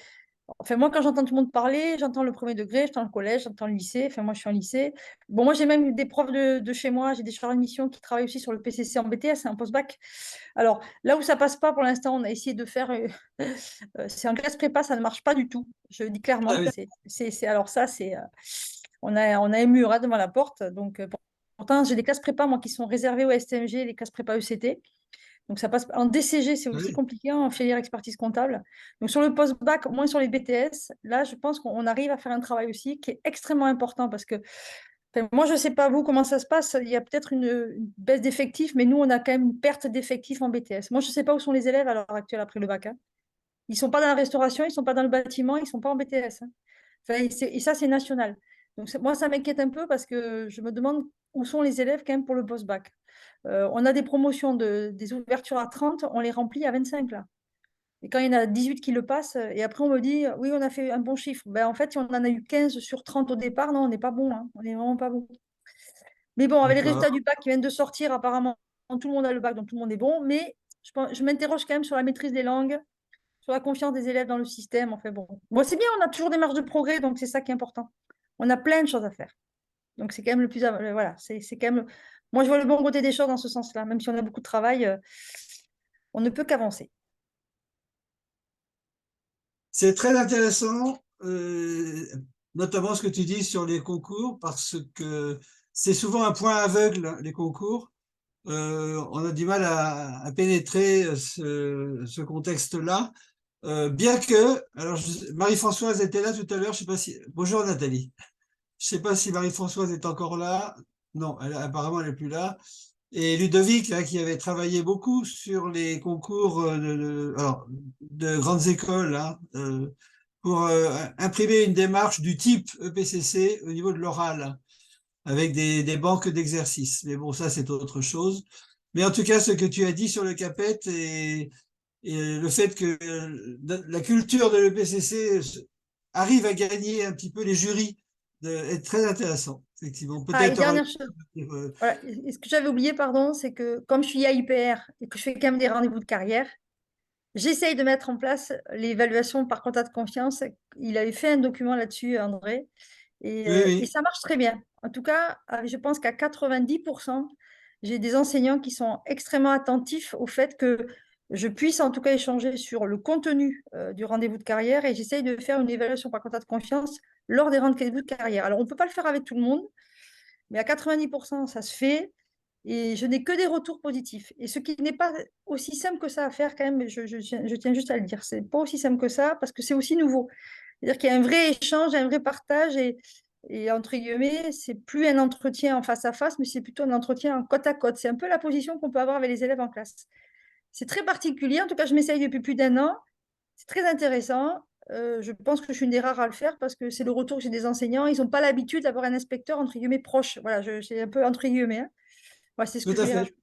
Enfin, moi, quand j'entends tout le monde parler, j'entends le premier degré, j'entends le collège, j'entends le lycée. Enfin, moi, je suis en lycée. Bon, moi, j'ai même des profs de chez moi, j'ai des chargés de mission qui travaillent aussi sur le PCC en BTS, en post-bac. Alors, là où ça passe pas pour l'instant, on a essayé de faire. C'est en classe prépa, ça ne marche pas du tout. Je le dis Ah clairement. oui, Alors, ça, c'est. On a un mur devant la porte. Donc, pourtant, j'ai des classes prépa, moi, qui sont réservées au STMG, les classes prépa ECT. Donc, ça passe en DCG, c'est ah aussi oui. compliqué en filière expertise comptable. Donc, sur le post-bac, moins sur les BTS, là, je pense qu'on arrive à faire un travail aussi qui est extrêmement important parce que enfin, moi, je ne sais pas vous comment ça se passe. Il y a peut-être une baisse d'effectifs, mais nous, on a quand même une perte d'effectifs en BTS. Moi, je ne sais pas où sont les élèves à l'heure actuelle après le bac, hein. Ils ne sont pas dans la restauration, ils ne sont pas dans le bâtiment, ils ne sont pas en BTS, hein. Enfin, et ça, c'est national. Donc, moi, ça m'inquiète un peu parce que je me demande où sont les élèves quand même pour le post-bac. On a des promotions des ouvertures à 30, on les remplit à 25 là. Et quand il y en a 18 qui le passent, et après on me dit, oui, on a fait un bon chiffre. Ben, en fait, si on en a eu 15 sur 30 au départ, non, on n'est pas bon, hein. On n'est vraiment pas bon. Mais bon, avec les D'accord. résultats du bac qui viennent de sortir, apparemment, tout le monde a le bac, donc tout le monde est bon. Mais je m'interroge quand même sur la maîtrise des langues, sur la confiance des élèves dans le système. Enfin bon, bon, c'est bien, on a toujours des marges de progrès, donc c'est ça qui est important. On a plein de choses à faire. Donc c'est quand même le plus. Voilà, c'est quand même. Moi, je vois le bon côté des choses dans ce sens-là. Même si on a beaucoup de travail, on ne peut qu'avancer. C'est très intéressant, notamment ce que tu dis sur les concours, parce que c'est souvent un point aveugle, les concours. On a du mal à pénétrer ce contexte-là. Bien que, alors Marie-Françoise était là tout à l'heure, je sais pas si. Bonjour Nathalie. Je sais pas si Marie-Françoise est encore là. Non, apparemment elle n'est plus là. Et Ludovic, hein, qui avait travaillé beaucoup sur les concours alors, de grandes écoles, hein, pour imprimer une démarche du type EPCC au niveau de l'oral, hein, avec des banques d'exercices. Mais bon, ça, c'est autre chose. Mais en tout cas, ce que tu as dit sur le CAPET et le fait que la culture de l'EPCC arrive à gagner un petit peu les jurys est très intéressant, effectivement. Ah, et Peut-être dernière chose. Voilà. Et ce que j'avais oublié, pardon, c'est que comme je suis IPR et que je fais quand même des rendez-vous de carrière, j'essaye de mettre en place l'évaluation par contrat de confiance. Il avait fait un document là-dessus, André, oui, et oui. ça marche très bien. En tout cas, je pense qu'à 90%, j'ai des enseignants qui sont extrêmement attentifs au fait que je puisse en tout cas échanger sur le contenu du rendez-vous de carrière et j'essaye de faire une évaluation par contrat de confiance lors des rendez-vous de carrière. Alors, on ne peut pas le faire avec tout le monde, mais à 90%, ça se fait. Et je n'ai que des retours positifs. Et ce qui n'est pas aussi simple que ça à faire, quand même, je tiens juste à le dire, c'est pas aussi simple que ça parce que c'est aussi nouveau. C'est-à-dire qu'il y a un vrai échange, un vrai partage et entre guillemets, c'est plus un entretien en face à face, mais c'est plutôt un entretien en côte à côte. C'est un peu la position qu'on peut avoir avec les élèves en classe. C'est très particulier. En tout cas, je m'essaye depuis plus d'un an. C'est très intéressant. Je pense que je suis une des rares à le faire parce que c'est le retour que j'ai des enseignants. Ils n'ont pas l'habitude d'avoir un inspecteur entre guillemets proche. Voilà, c'est un peu entre guillemets, hein. Ouais, c'est ce Tout que je à voulais fait. rajouter.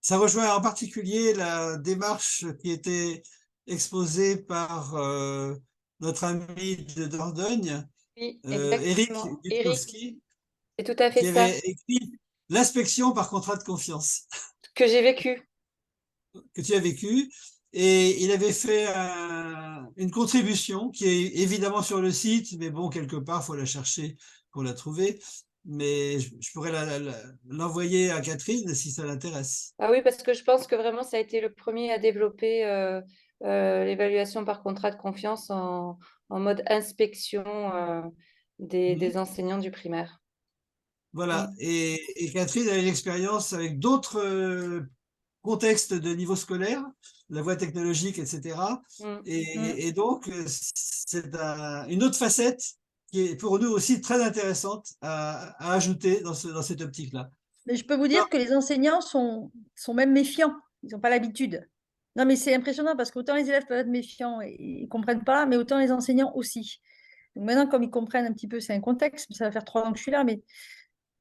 Ça rejoint en particulier la démarche qui était exposée par notre ami de Dordogne, Oui, Eric exactement. Eric, Witkowski, c'est tout à fait qui ça avait écrit l'inspection par contrat de confiance que j'ai vécu. que tu as vécu. Et il avait fait une contribution qui est évidemment sur le site, mais bon, quelque part, il faut la chercher pour la trouver. Mais je pourrais l'envoyer à Catherine si ça l'intéresse. Ah oui, parce que je pense que vraiment, ça a été le premier à développer l'évaluation par contrat de confiance en mode inspection des enseignants du primaire. Voilà. Mm. Et Catherine a une expérience avec d'autres contexte de niveau scolaire, la voie technologique, etc. Mm. Et donc, c'est une autre facette qui est pour nous aussi très intéressante à ajouter dans cette optique-là. Mais je peux vous Alors, dire que les enseignants sont même méfiants. Ils n'ont pas l'habitude. Non, mais c'est impressionnant parce qu'autant les élèves peuvent être méfiants et ils ne comprennent pas, mais autant les enseignants aussi. Donc maintenant, comme ils comprennent un petit peu, c'est un contexte, ça va faire 3 ans que je suis là, mais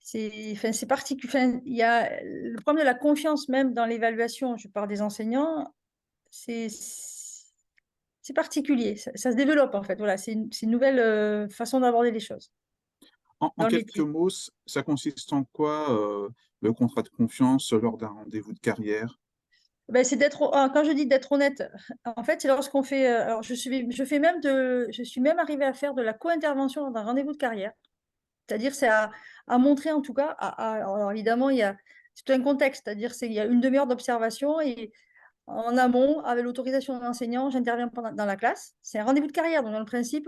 enfin, c'est particulier. Enfin, il y a le problème de la confiance même dans l'évaluation, je parle des enseignants, c'est particulier, ça se développe en fait. Voilà, c'est une nouvelle façon d'aborder les choses En dans le quelques métier. mots, ça consiste en quoi le contrat de confiance lors d'un rendez-vous de carrière? Ben, c'est quand je dis d'être honnête, en fait, c'est lorsqu'on fait, alors je suis même arrivée à faire de la co-intervention dans un rendez-vous de carrière. C'est-à-dire, c'est à montrer en tout cas, alors évidemment, c'est tout un contexte, c'est-à-dire il y a une demi-heure d'observation et en amont, avec l'autorisation de l'enseignant, j'interviens dans la classe. C'est un rendez-vous de carrière, donc dans le principe,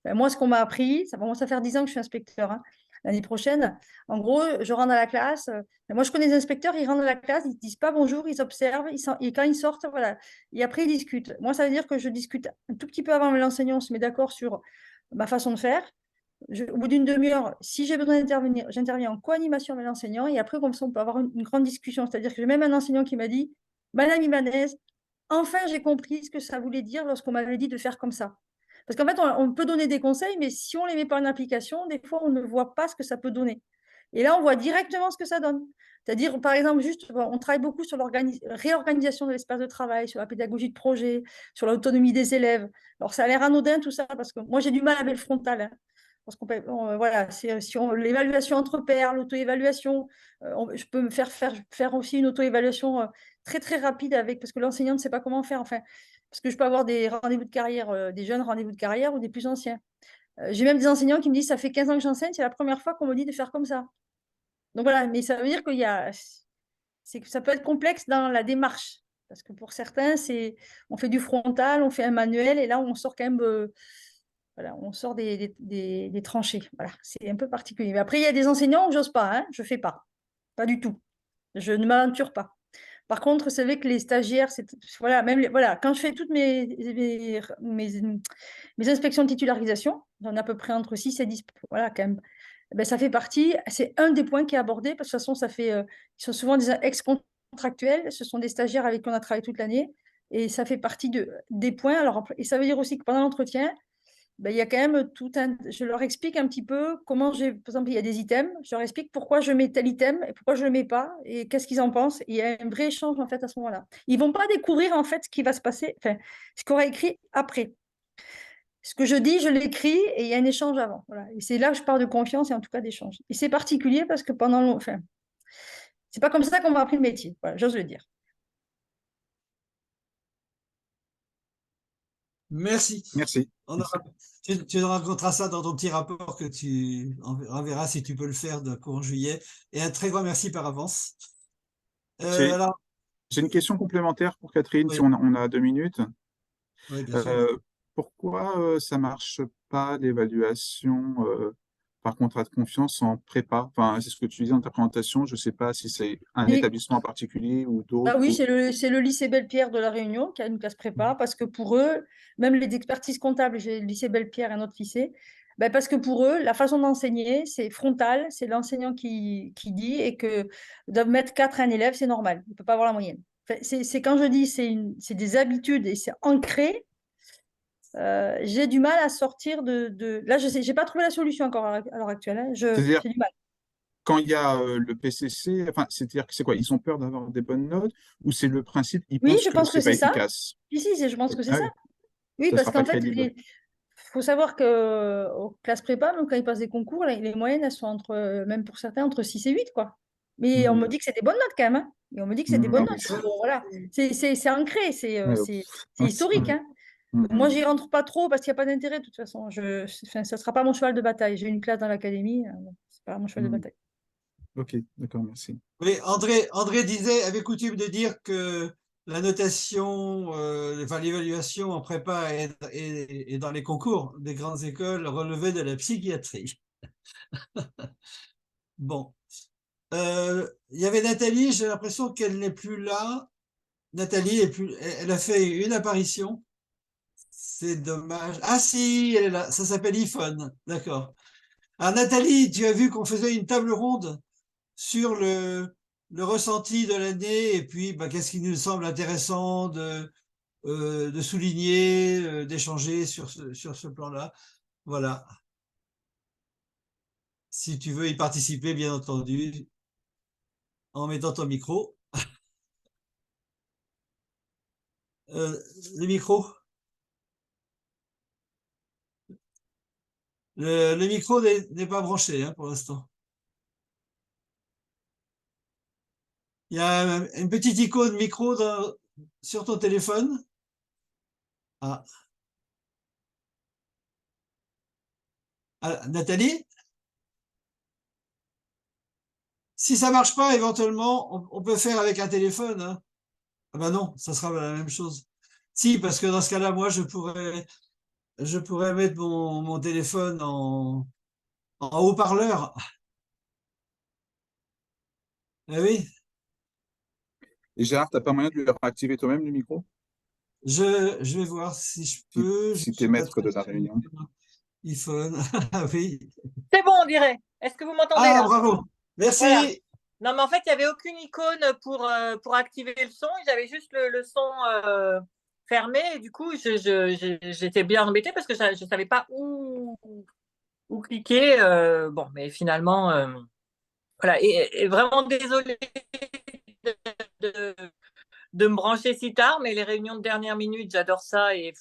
ben, moi, ce qu'on m'a appris, ça commence à faire 10 ans que je suis inspecteur, hein, l'année prochaine. En gros, je rentre dans la classe. Moi, je connais les inspecteurs, ils rentrent dans la classe, ils ne disent pas bonjour, ils observent, et quand ils sortent, voilà. Et après, ils discutent. Moi, ça veut dire que je discute un tout petit peu avant avec l'enseignant, on se met d'accord sur ma façon de faire. Au bout d'une demi-heure, si j'ai besoin d'intervenir, j'interviens en co-animation avec l'enseignant et après, comme ça, on peut avoir une grande discussion. C'est-à-dire que j'ai même un enseignant qui m'a dit, Madame Ibanez, enfin, j'ai compris ce que ça voulait dire lorsqu'on m'avait dit de faire comme ça. Parce qu'en fait, on peut donner des conseils, mais si on ne les met pas en application, des fois, on ne voit pas ce que ça peut donner. Et là, on voit directement ce que ça donne. C'est-à-dire, par exemple, juste, on travaille beaucoup sur la réorganisation de l'espace de travail, sur la pédagogie de projet, sur l'autonomie des élèves. Alors, ça a l'air anodin tout ça, parce que moi, j'ai du mal avec le frontal, hein. Parce qu'on voilà, l'évaluation entre pairs, l'auto-évaluation, je peux me faire aussi une auto-évaluation très très rapide parce que l'enseignant ne sait pas comment faire. Enfin, parce que je peux avoir des rendez-vous de carrière, des jeunes rendez-vous de carrière ou des plus anciens. J'ai même des enseignants qui me disent, ça fait 15 ans que j'enseigne, c'est la première fois qu'on me dit de faire comme ça. Donc voilà, mais ça veut dire que ça peut être complexe dans la démarche. Parce que pour certains, on fait du frontal, on fait un manuel, et là, on sort quand même voilà, on sort des tranchées. Voilà, c'est un peu particulier. Mais après, il y a des enseignants où j'ose pas, hein, je fais pas. Pas du tout. Je ne m'aventure pas. Par contre, c'est vrai que les stagiaires, voilà, voilà, quand je fais toutes mes inspections de titularisation, j'en ai à peu près entre 6 et 10, voilà, quand même. Ben, ça fait partie, c'est un des points qui est abordé, parce que de toute façon, ils sont souvent des ex-contractuels, ce sont des stagiaires avec qui on a travaillé toute l'année, et ça fait partie des points. Alors, et ça veut dire aussi que pendant l'entretien, ben, il y a quand même je leur explique un petit peu comment par exemple, il y a des items, je leur explique pourquoi je mets tel item et pourquoi je ne le mets pas et qu'est-ce qu'ils en pensent. Et il y a un vrai échange en fait à ce moment-là. Ils ne vont pas découvrir en fait ce qui va se passer, enfin, ce qu'on aura écrit après. Ce que je dis, je l'écris et il y a un échange avant. Voilà. Et c'est là que je parle de confiance et en tout cas d'échange. Et c'est particulier parce que enfin, c'est pas comme ça qu'on m'a appris le métier. Voilà, j'ose le dire. Merci. Merci. Tu raconteras ça dans ton petit rapport que tu enverras si tu peux le faire de courant juillet. Et un très grand merci par avance. J'ai Alors, une question complémentaire pour Catherine, si oui, on a 2 minutes. oui, bien sûr. Pourquoi ça marche pas l'évaluation par contrat de confiance en prépa? Enfin, c'est ce que tu disais dans ta présentation. Je ne sais pas si c'est un Et établissement en particulier ou ah d'autres. oui, c'est le lycée Belle-Pierre de La Réunion qui a une classe prépa parce que pour eux, même les expertises comptables, j'ai le lycée Belle-Pierre et un autre lycée, ben parce que pour eux, la façon d'enseigner, c'est frontal, c'est l'enseignant qui dit et que de mettre 4 à un élève, c'est normal, il ne peut pas avoir la moyenne. Enfin, c'est quand je dis c'est des habitudes et c'est ancré, j'ai du mal à sortir Là, je sais, j'ai pas trouvé la solution encore à l'heure actuelle, hein. C'est-à-dire, J'ai du mal. quand il y a le PCC, enfin, c'est-à-dire que c'est quoi? Ils ont peur d'avoir des bonnes notes ou c'est le principe, ils Oui, pensent je que pense que c'est pas c'est ça. efficace? Si, je pense que c'est Ah ça. oui, Oui, ça parce sera pas qu'en fait, crédible. faut savoir qu'aux classes prépa, même quand ils passent des concours, les moyennes, elles sont même pour certains, entre 6 et 8, quoi. Mais on me dit que c'est des bonnes notes quand même, hein. Et on me dit que c'est des bonnes Non, mais notes. Bon, voilà. C'est ancré, ouais, c'est historique, ouais. hein. Moi, j'y rentre pas trop parce qu'il n'y a pas d'intérêt, de toute façon. Enfin, ça ne sera pas mon cheval de bataille. J'ai une classe dans l'académie, bon, c'est pas mon cheval de bataille. Ok, d'accord, merci. Oui, André avait coutume de dire que la notation, enfin l'évaluation en prépa et dans les concours des grandes écoles relevait de la psychiatrie. Bon. Il y avait Nathalie, j'ai l'impression qu'elle n'est plus là. Nathalie elle a fait une apparition. C'est dommage. Ah si, elle est là. Ça s'appelle iPhone. D'accord. Alors Nathalie, tu as vu qu'on faisait une table ronde sur le ressenti de l'année et puis bah, qu'est-ce qui nous semble intéressant de souligner, d'échanger sur ce plan-là. Voilà. si tu veux y participer, bien entendu, en mettant ton micro. Le micro. Le micro n'est pas branché hein, pour l'instant. Il y a une petite icône micro sur ton téléphone. Ah. Ah, Nathalie? Si ça marche pas, éventuellement, on peut faire avec un téléphone. Hein. Ah ben non, ça sera la même chose. Si, parce que dans ce cas-là, moi, je pourrais mettre mon téléphone en haut-parleur. Eh oui, Et Gérard, tu n'as pas moyen de lui réactiver toi-même le micro? je vais voir si je peux. Je Si tu es suis pas maître très de la réunion. iPhone. Ah oui. C'est bon, on dirait. Est-ce que vous m'entendez Ah, là? bravo. Voilà. Merci. Non, mais en fait, il n'y avait aucune icône pour activer le son. J'avais juste le son fermé. Et du coup, j'étais bien embêtée parce que je ne savais pas où cliquer. Bon, mais finalement, voilà. Et vraiment désolée de, de- de me brancher si tard, mais les réunions de dernière minute, j'adore ça. Et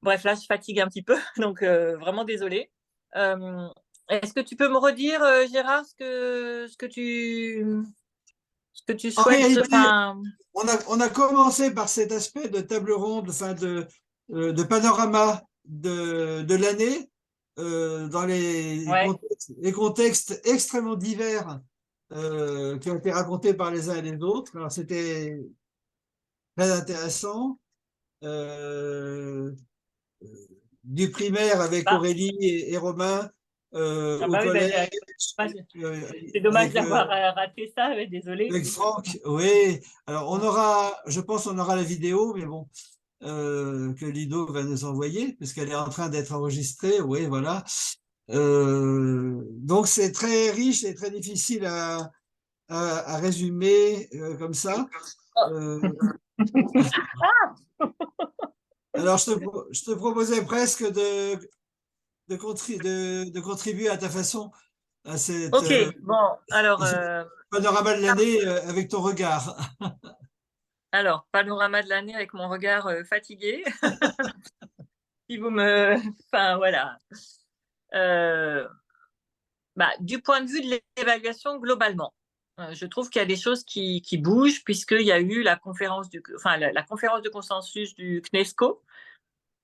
bref, là, je fatigue un petit peu. Donc, vraiment désolée. Euh, Est-ce que tu peux me redire, Gérard, ce que tu En souhaites, réalité, enfin, on a commencé par cet aspect de table ronde, enfin de panorama de l'année dans ouais, les contextes extrêmement divers qui ont été racontés par les uns et les autres. Alors, c'était très intéressant. Euh, du primaire avec bah, Aurélie et Romain ah au bah oui, bah, collège euh, c'est dommage avec d'avoir raté ça, mais désolée. avec Franck, oui. Alors, je pense, on aura la vidéo, mais bon, que Lido va nous envoyer, puisqu'elle est en train d'être enregistrée. Oui, voilà. Donc, c'est très riche et très difficile à résumer comme ça. Euh, alors, je te proposais presque de contribuer à ta façon à cette Ok, bon, à ce panorama de l'année avec ton regard. alors, panorama de l'année avec mon regard fatigué. Si vous me, enfin voilà. Euh, Bah, du point de vue de l'évaluation globalement, je trouve qu'il y a des choses qui bougent puisqu'il y a eu la conférence la conférence de consensus du CNESCO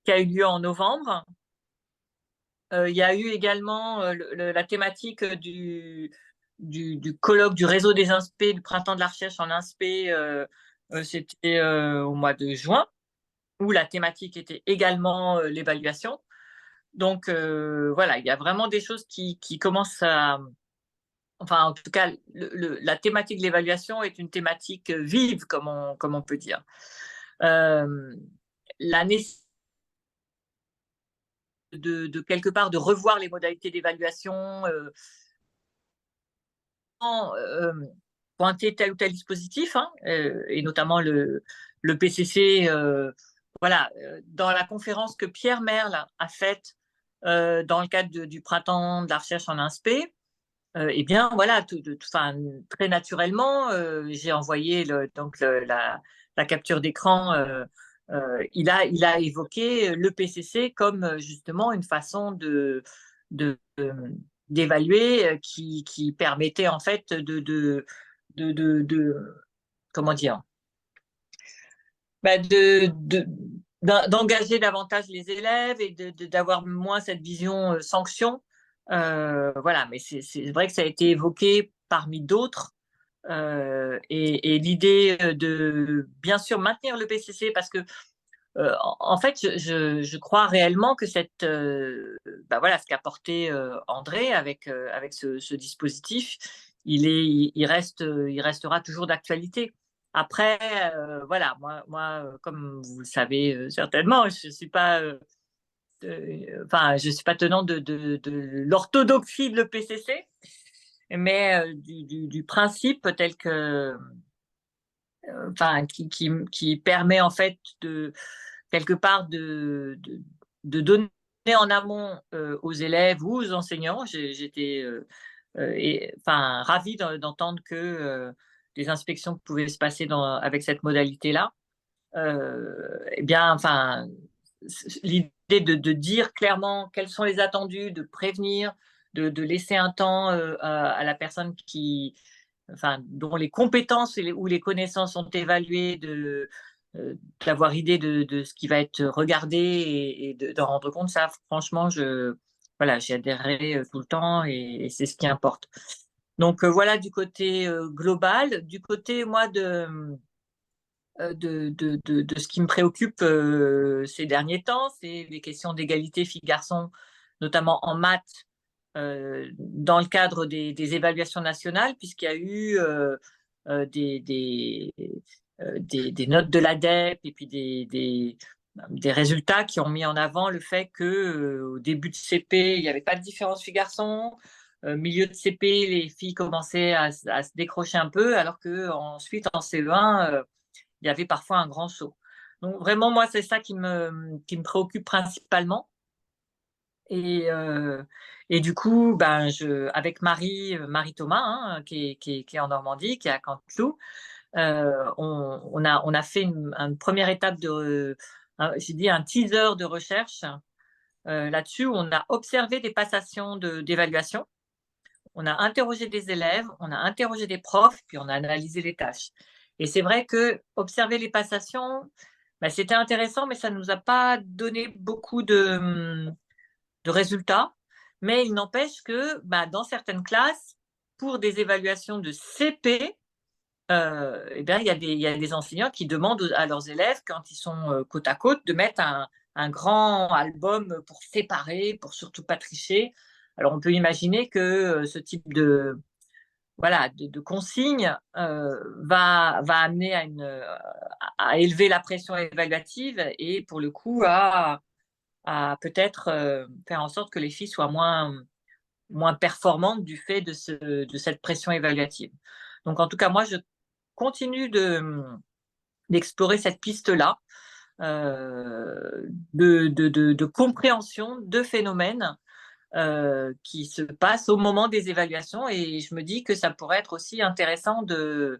qui a eu lieu en novembre. Il y a eu également la thématique du colloque du réseau des INSPE, du printemps de la recherche en INSPE, c'était au mois de juin, où la thématique était également l'évaluation. Donc voilà, il y a vraiment des choses qui commencent à... Enfin, en tout cas, la thématique de l'évaluation est une thématique vive, comme on peut dire. La nécessité de quelque part de revoir les modalités d'évaluation, pointer tel ou tel dispositif, hein, et notamment le PCC. Voilà, dans la conférence que Pierre Merle a faite dans le cadre du printemps de la recherche en INSPE, eh bien, voilà, très naturellement, j'ai envoyé la capture d'écran. Il a évoqué le PCC comme justement une façon de, d'évaluer qui permettait en fait comment dire, bah, d'engager davantage les élèves et d'avoir moins cette vision sanction. Voilà, mais c'est vrai que ça a été évoqué parmi d'autres. Et l'idée de bien sûr maintenir le PCC parce que en fait je crois réellement que bah voilà, ce qu'a porté André avec ce dispositif, il restera toujours d'actualité. Après, voilà, comme vous le savez certainement, je suis pas, enfin, je suis pas tenant de l'orthodoxie de l'EPCC, mais du principe tel que, enfin, qui permet en fait de quelque part de donner en amont aux élèves ou aux enseignants. J'étais ravie d'entendre que des inspections pouvaient se passer avec cette modalité-là. Eh bien, enfin, l'idée de dire clairement quels sont les attendus, de prévenir, de laisser un temps à la personne dont les compétences ou les connaissances sont évaluées, d'avoir idée de ce qui va être regardé et d'en rendre compte. Ça, franchement, j'y adhérerai tout le temps et c'est ce qui importe. Donc voilà du côté global. Du côté, moi, de ce qui me préoccupe ces derniers temps, c'est les questions d'égalité filles-garçons, notamment en maths, dans le cadre des évaluations nationales, puisqu'il y a eu des notes de l'ADEP et puis des résultats qui ont mis en avant le fait qu'au début de CP, il n'y avait pas de différence filles-garçons. Milieu de CP, les filles commençaient à se décrocher un peu, alors qu'ensuite, en CE1, il y avait parfois un grand saut. Donc vraiment, moi, c'est ça qui me préoccupe principalement. Et du coup, avec Marie Thomas, hein, qui est en Normandie, qui est à Canteloup, on a fait une première étape j'ai dit un teaser de recherche là-dessus, où on a observé des passations d'évaluation. On a interrogé des élèves, on a interrogé des profs, puis on a analysé les tâches. Et c'est vrai que observer les passations, c'était intéressant, mais ça ne nous a pas donné beaucoup de résultats. Mais il n'empêche que dans certaines classes, pour des évaluations de CP, il y a des enseignants qui demandent à leurs élèves, quand ils sont côte à côte, de mettre un grand album pour séparer, pour surtout pas tricher. Alors, on peut imaginer que ce type de consigne va amener à élever la pression évaluative et pour le coup à peut-être faire en sorte que les filles soient moins performantes du fait de cette pression évaluative. Donc, en tout cas, moi, je continue d'explorer cette piste-là de compréhension de phénomènes qui se passent au moment des évaluations, et je me dis que ça pourrait être aussi intéressant de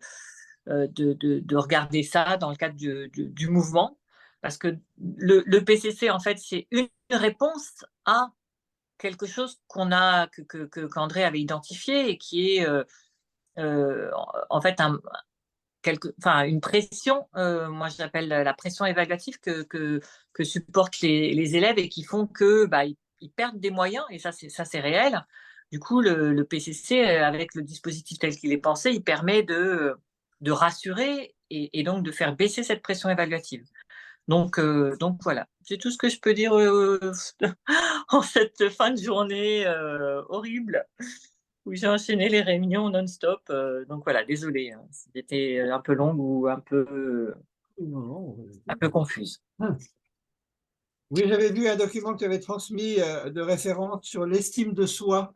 regarder ça dans le cadre du mouvement, parce que le PCC, en fait, c'est une réponse à quelque chose qu'André avait identifié et qui est en fait une pression, moi j'appelle la pression évaluative que supportent les élèves et qui font que ils perdent des moyens, et ça c'est réel. Du coup, le PCC, avec le dispositif tel qu'il est pensé, il permet de rassurer et donc de faire baisser cette pression évaluative. Donc voilà, c'est tout ce que je peux dire en cette fin de journée horrible où j'ai enchaîné les réunions non-stop. Donc voilà, désolée, hein, c'était un peu longue ou un peu confuse. Oui, j'avais vu un document que tu avais transmis de référence sur l'estime de soi.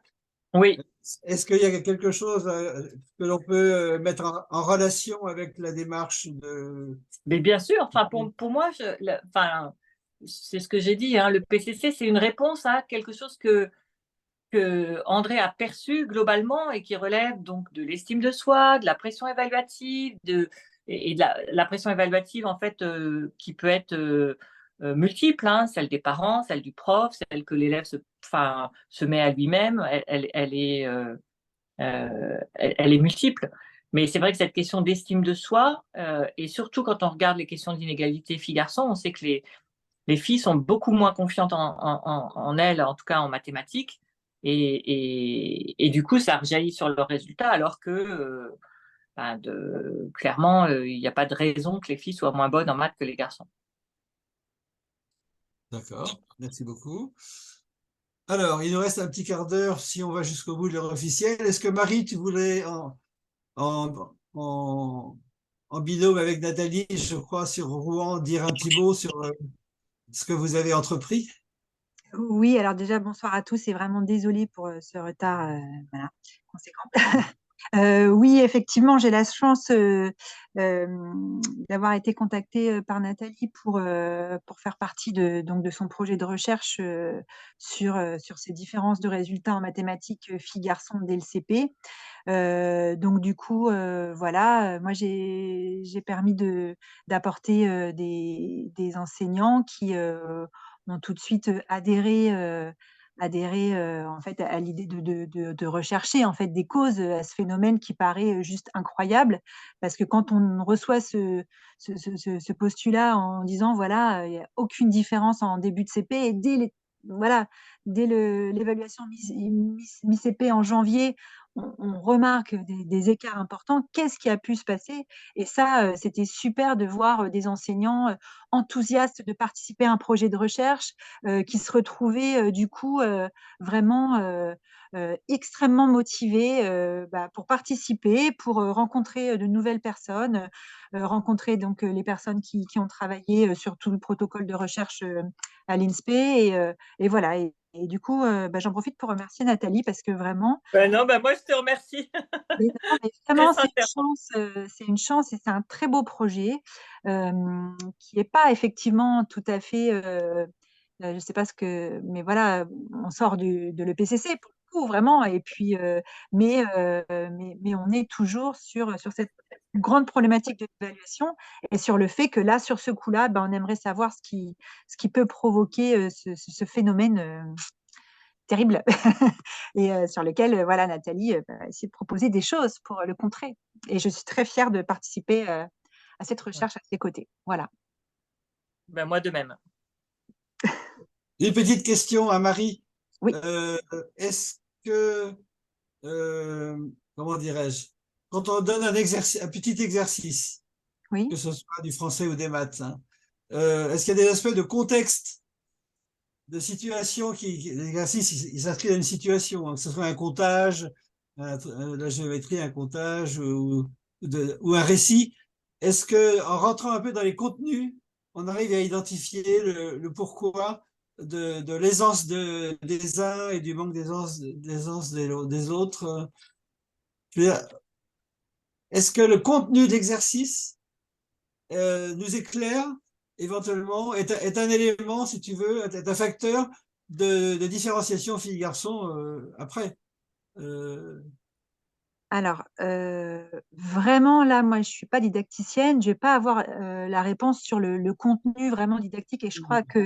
Oui. Est-ce qu'il y a quelque chose que l'on peut mettre en relation avec la démarche de… Mais bien sûr, pour moi, c'est ce que j'ai dit, hein, le PCC, c'est une réponse à quelque chose que André a perçu globalement et qui relève donc de l'estime de soi, de la pression évaluative, et de la pression évaluative, en fait, qui peut être multiple, hein, celle des parents, celle du prof, celle que l'élève se met à lui-même, elle est multiple. Mais c'est vrai que cette question d'estime de soi, et surtout quand on regarde les questions d'inégalité filles-garçons, on sait que les filles sont beaucoup moins confiantes en elles, en tout cas en mathématiques, et du coup, ça rejaillit sur leurs résultats, alors que clairement, il n'y a pas de raison que les filles soient moins bonnes en maths que les garçons. D'accord, merci beaucoup. Alors, il nous reste un petit quart d'heure si on va jusqu'au bout de l'heure officielle. Est-ce que Marie, tu voulais en binôme avec Nathalie, je crois, sur Rouen, dire un petit mot sur ce que vous avez entrepris? Oui, alors déjà, bonsoir à tous et vraiment désolée pour ce retard conséquent. Oui, effectivement, j'ai la chance d'avoir été contactée par Nathalie pour faire partie donc de son projet de recherche sur ces différences de résultats en mathématiques filles-garçons dès le CP. Donc du coup, voilà, moi j'ai permis d'apporter des enseignants qui ont tout de suite adhéré en fait à l'idée de rechercher en fait des causes à ce phénomène qui paraît juste incroyable, parce que quand on reçoit ce postulat en disant voilà, il n'y a aucune différence en début de CP et voilà, dès l'évaluation mi-CP en janvier, on remarque des écarts importants. Qu'est-ce qui a pu se passer? Et ça, c'était super de voir des enseignants enthousiastes de participer à un projet de recherche, qui se retrouvaient du coup vraiment extrêmement motivés pour participer, pour rencontrer de nouvelles personnes, rencontrer donc les personnes qui ont travaillé sur tout le protocole de recherche à l'INSPE. Et voilà. Et du coup, j'en profite pour remercier Nathalie parce que vraiment, Non, moi, je te remercie. mais non, mais Très vraiment, sincèrement. c'est une chance et c'est un très beau projet qui n'est pas effectivement tout à fait, je ne sais pas mais voilà, on sort de l'EPCC pour le coup, vraiment, et puis, mais on est toujours sur cette grande problématique de l'évaluation et sur le fait que là, sur ce coup-là, on aimerait savoir ce qui peut provoquer ce phénomène terrible et sur lequel voilà, Nathalie a essayé de proposer des choses pour le contrer. Et je suis très fière de participer à cette recherche à ses côtés. Voilà. Moi de même. Une petite question à Marie. Oui. Est-ce que, comment dirais-je, quand on donne un petit exercice, Oui. que ce soit du français ou des maths, hein, est-ce qu'il y a des aspects de contexte, de situation l'exercice, il s'inscrit dans une situation, hein, que ce soit un comptage, la géométrie, un comptage ou un récit. Est-ce que, en rentrant un peu dans les contenus, on arrive à identifier le pourquoi de l'aisance des uns et du manque d'aisance des autres? Je veux dire, est-ce que le contenu de l'exercice nous éclaire éventuellement, est un élément, si tu veux, est un facteur de différenciation filles-garçons après? Alors, vraiment, là, moi, je ne suis pas didacticienne, je ne vais pas avoir la réponse sur le contenu vraiment didactique. Et je crois que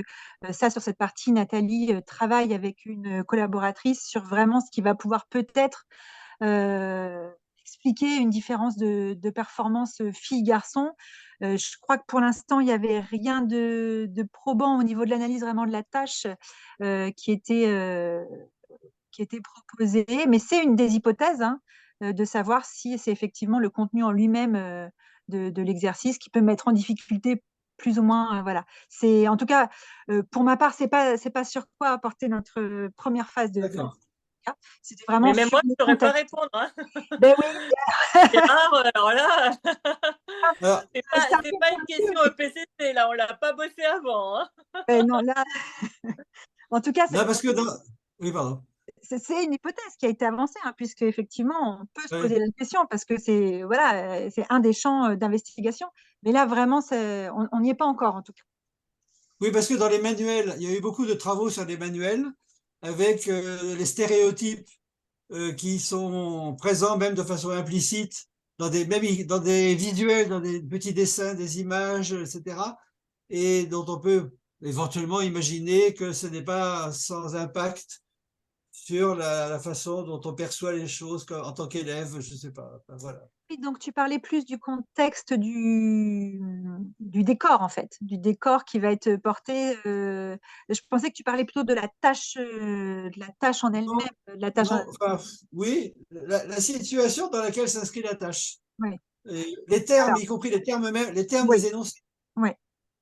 ça, sur cette partie, Nathalie travaille avec une collaboratrice sur vraiment ce qui va pouvoir peut-être expliquer une différence de performance filles-garçons. Je crois que pour l'instant, il n'y avait rien de probant au niveau de l'analyse vraiment de la tâche qui était proposée, mais c'est une des hypothèses, hein, de savoir si c'est effectivement le contenu en lui-même de l'exercice qui peut mettre en difficulté plus ou moins. Voilà. C'est en tout cas pour ma part, c'est pas sur quoi apporter notre première phase de. C'était vraiment Mais même sur moi, je le ne saurais pas contexte. répondre. Hein. Ben oui. C'est rare, alors là. Alors, c'est pas une question EPCC, là, on l'a pas bossé avant. Hein. Non, là. En tout cas, non, parce que oui, pardon. C'est une hypothèse qui a été avancée, hein, puisque effectivement, on peut se Oui. poser la question parce que c'est voilà, c'est un des champs d'investigation. Mais là, vraiment, on n'y est pas encore, en tout cas. Oui, parce que dans les manuels, il y a eu beaucoup de travaux sur les manuels avec les stéréotypes qui sont présents même de façon implicite même dans des visuels, dans des petits dessins, des images, etc. Et dont on peut éventuellement imaginer que ce n'est pas sans impact sur la façon dont on perçoit les choses en tant qu'élève, je ne sais pas. Enfin, voilà. Oui, donc tu parlais plus du contexte du décor, en fait, du décor qui va être porté. Je pensais que tu parlais plutôt de la tâche en elle-même, de la tâche. Non, enfin, oui, la situation dans laquelle s'inscrit la tâche. Oui. Les termes, Alors, y compris les termes même, les termes oui. des énoncés. Oui.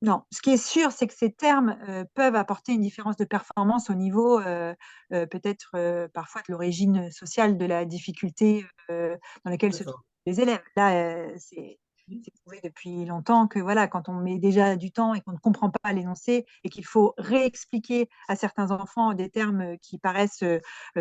Non, ce qui est sûr, c'est que ces termes peuvent apporter une différence de performance au niveau peut-être parfois de l'origine sociale de la difficulté dans laquelle se trouvent les élèves. Là, c'est prouvé depuis longtemps que voilà, quand on met déjà du temps et qu'on ne comprend pas l'énoncé et qu'il faut réexpliquer à certains enfants des termes qui paraissent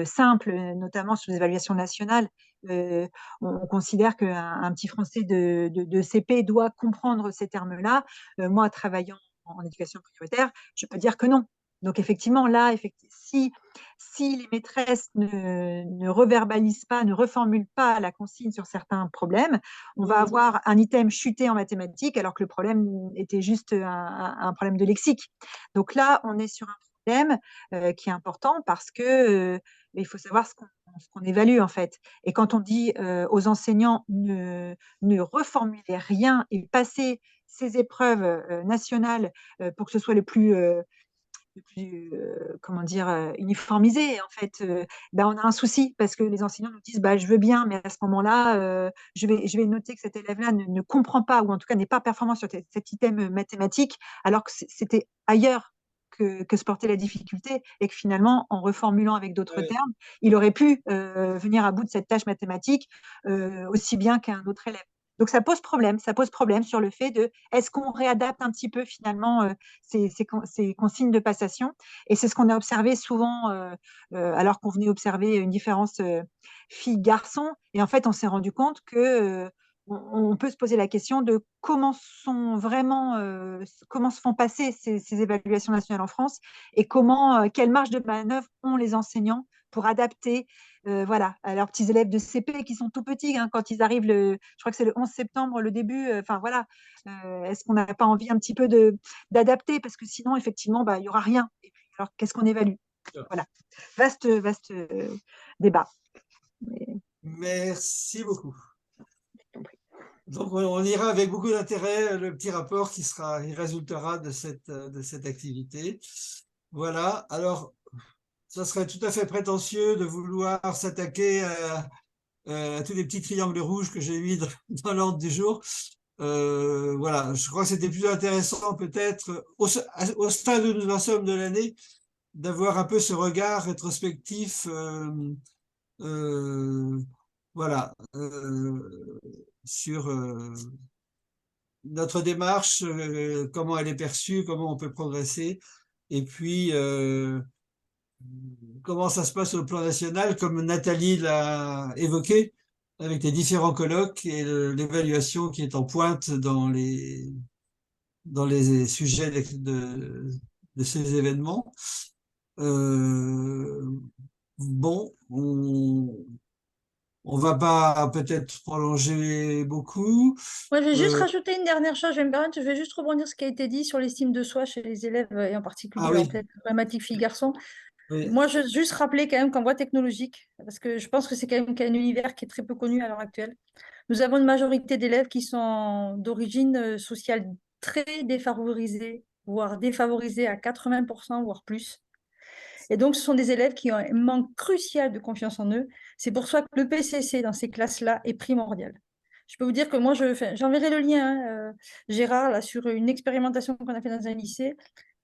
simples, notamment sur les évaluations nationales, on considère qu'un petit Français de CP doit comprendre ces termes-là. Moi, travaillant en éducation prioritaire, je peux dire que non. Donc effectivement, là, si les maîtresses ne reverbalisent pas, ne reformulent pas la consigne sur certains problèmes, on va avoir un item chuté en mathématiques alors que le problème était juste un problème de lexique. Donc là, on est sur un problème qui est important parce que il faut savoir ce qu'on évalue en fait. Et quand on dit aux enseignants ne reformulez rien et passez ces épreuves nationales pour que ce soit le plus comment dire, uniformisé. En fait, ben, on a un souci parce que les enseignants nous disent bah, je veux bien, mais à ce moment-là, je vais noter que cet élève-là ne comprend pas ou en tout cas n'est pas performant sur cet item mathématique, alors que c'était ailleurs que se portait la difficulté et que finalement, en reformulant avec d'autres termes, il aurait pu venir à bout de cette tâche mathématique aussi bien qu'un autre élève. Donc ça pose problème sur le fait de est-ce qu'on réadapte un petit peu finalement ces consignes de passation. Et c'est ce qu'on a observé souvent alors qu'on venait observer une différence fille-garçon. Et en fait, on s'est rendu compte que on peut se poser la question de comment se font passer ces évaluations nationales en France et quelle marge de manœuvre ont les enseignants pour adapter voilà, à leurs petits élèves de CP qui sont tout petits hein, quand ils arrivent, je crois que c'est le 11 septembre le début, enfin voilà, est-ce qu'on n'a pas envie un petit peu d'adapter parce que sinon effectivement bah, il n'y aura rien. Et puis, alors qu'est-ce qu'on évalue? Voilà, vaste débat. Merci beaucoup. Donc on ira avec beaucoup d'intérêt le petit rapport qui résultera de cette activité. Voilà, alors ça serait tout à fait prétentieux de vouloir s'attaquer à tous les petits triangles rouges que j'ai mis dans l'ordre du jour. Voilà, je crois que c'était plus intéressant peut-être au stade où nous en sommes de l'année d'avoir un peu ce regard rétrospectif voilà, sur notre démarche, comment elle est perçue, comment on peut progresser, et puis comment ça se passe au plan national, comme Nathalie l'a évoqué, avec les différents colloques et l'évaluation qui est en pointe dans les sujets de ces événements. Bon, on va pas peut-être prolonger beaucoup. Moi, je vais juste rajouter une dernière chose, je vais me permettre, je vais juste rebondir sur ce qui a été dit sur l'estime de soi chez les élèves et en particulier peut-être problématique filles-garçons. Oui. Moi, je veux juste rappeler quand même qu'en voie technologique, parce que je pense que c'est quand même un univers qui est très peu connu à l'heure actuelle, nous avons une majorité d'élèves qui sont d'origine sociale très défavorisée, voire défavorisée à 80%, voire plus. Et donc, ce sont des élèves qui ont un manque crucial de confiance en eux. C'est pour ça que le PCC dans ces classes-là est primordial. Je peux vous dire que moi, j'enverrai le lien, hein, Gérard, là, sur une expérimentation qu'on a fait dans un lycée.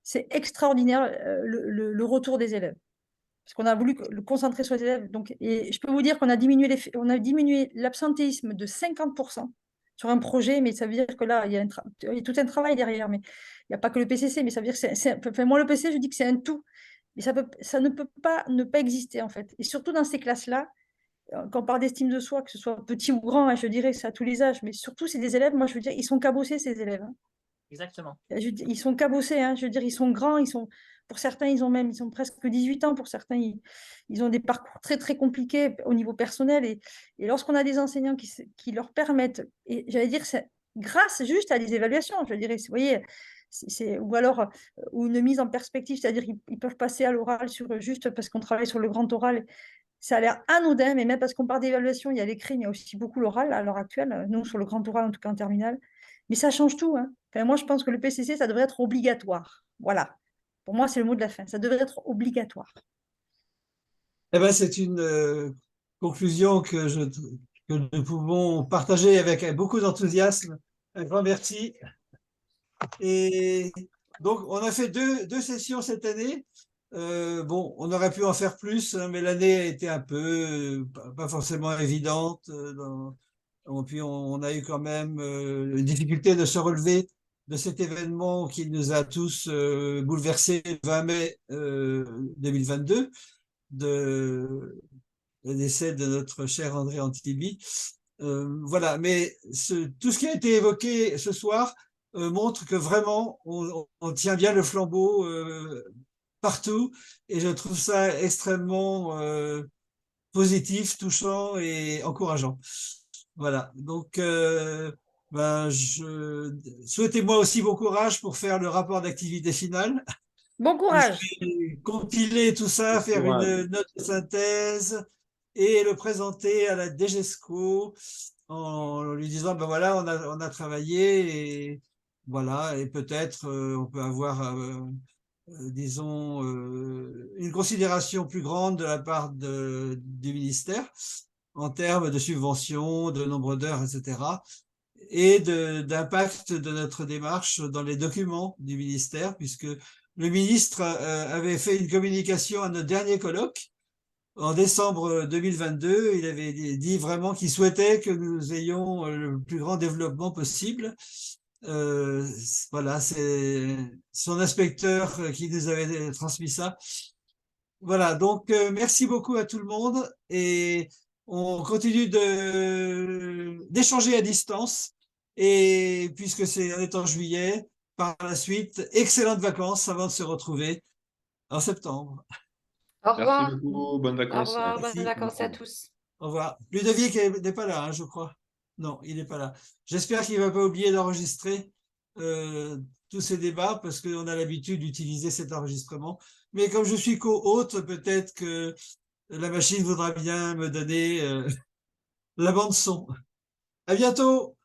C'est extraordinaire le retour des élèves. Parce qu'on a voulu le concentrer sur les élèves. Donc, et je peux vous dire qu'on a diminué l'absentéisme de 50% sur un projet, mais ça veut dire que là, il y a tout un travail derrière. Mais il n'y a pas que le PCC, mais ça veut dire que enfin, moi, le PC, je dis que c'est un tout. Mais ça ne peut pas ne pas exister, en fait. Et surtout dans ces classes-là, quand on parle d'estime de soi, que ce soit petit ou grand, hein, je dirais que c'est à tous les âges, mais surtout, c'est des élèves, moi, je veux dire, ils sont cabossés, ces élèves. Hein. Exactement. Ils sont cabossés, hein, je veux dire, ils sont grands, pour certains, ils ont presque 18 ans, pour certains, ils ont des parcours très, très compliqués au niveau personnel. Et lorsqu'on a des enseignants qui leur permettent, et j'allais dire, c'est grâce juste à des évaluations, je dirais, vous voyez, ou alors ou une mise en perspective, c'est-à-dire qu'ils peuvent passer à l'oral juste parce qu'on travaille sur le grand oral. Ça a l'air anodin, mais même parce qu'on parle d'évaluation, il y a l'écrit, mais il y a aussi beaucoup l'oral à l'heure actuelle, nous sur le grand oral, en tout cas en terminale. Mais ça change tout. Hein. Enfin, moi, je pense que le PCC, ça devrait être obligatoire. Voilà. Pour moi, c'est le mot de la fin. Ça devrait être obligatoire. Eh ben, c'est une conclusion que nous pouvons partager avec beaucoup d'enthousiasme. Un grand merci. Et donc, on a fait deux sessions cette année. Bon, on aurait pu en faire plus, hein, mais l'année a été un peu pas forcément évidente Puis on a eu quand même une difficulté de se relever de cet événement qui nous a tous bouleversés le 20 mai 2022, le décès de notre cher André Antibi. Voilà, mais tout ce qui a été évoqué ce soir montre que vraiment on tient bien le flambeau partout, et je trouve ça extrêmement positif, touchant et encourageant. Voilà, donc souhaitez-moi aussi bon courage pour faire le rapport d'activité finale. Bon courage. Je vais compiler tout ça, Bon faire courage. une note de synthèse et le présenter à la DGESCO en lui disant, ben voilà, on a travaillé, et voilà, et peut-être on peut avoir, disons, une considération plus grande de la part du ministère en termes de subventions, de nombre d'heures, etc., et d'impact de notre démarche dans les documents du ministère, puisque le ministre avait fait une communication à notre dernier colloque en décembre 2022. Il avait dit vraiment qu'il souhaitait que nous ayons le plus grand développement possible. Voilà, c'est son inspecteur qui nous avait transmis ça. Voilà, donc merci beaucoup à tout le monde, et on continue d'échanger à distance, et puisque on est en juillet, par la suite, excellentes vacances avant de se retrouver en septembre. Au Merci revoir. beaucoup. Bonnes Au vacances. revoir. Bonnes Merci. vacances à tous. Au revoir. Ludovic n'est pas là, hein, je crois. Non, il n'est pas là. J'espère qu'il ne va pas oublier d'enregistrer tous ces débats, parce qu'on a l'habitude d'utiliser cet enregistrement. Mais comme je suis co-hôte, peut-être que la machine voudra bien me donner la bande son. À bientôt!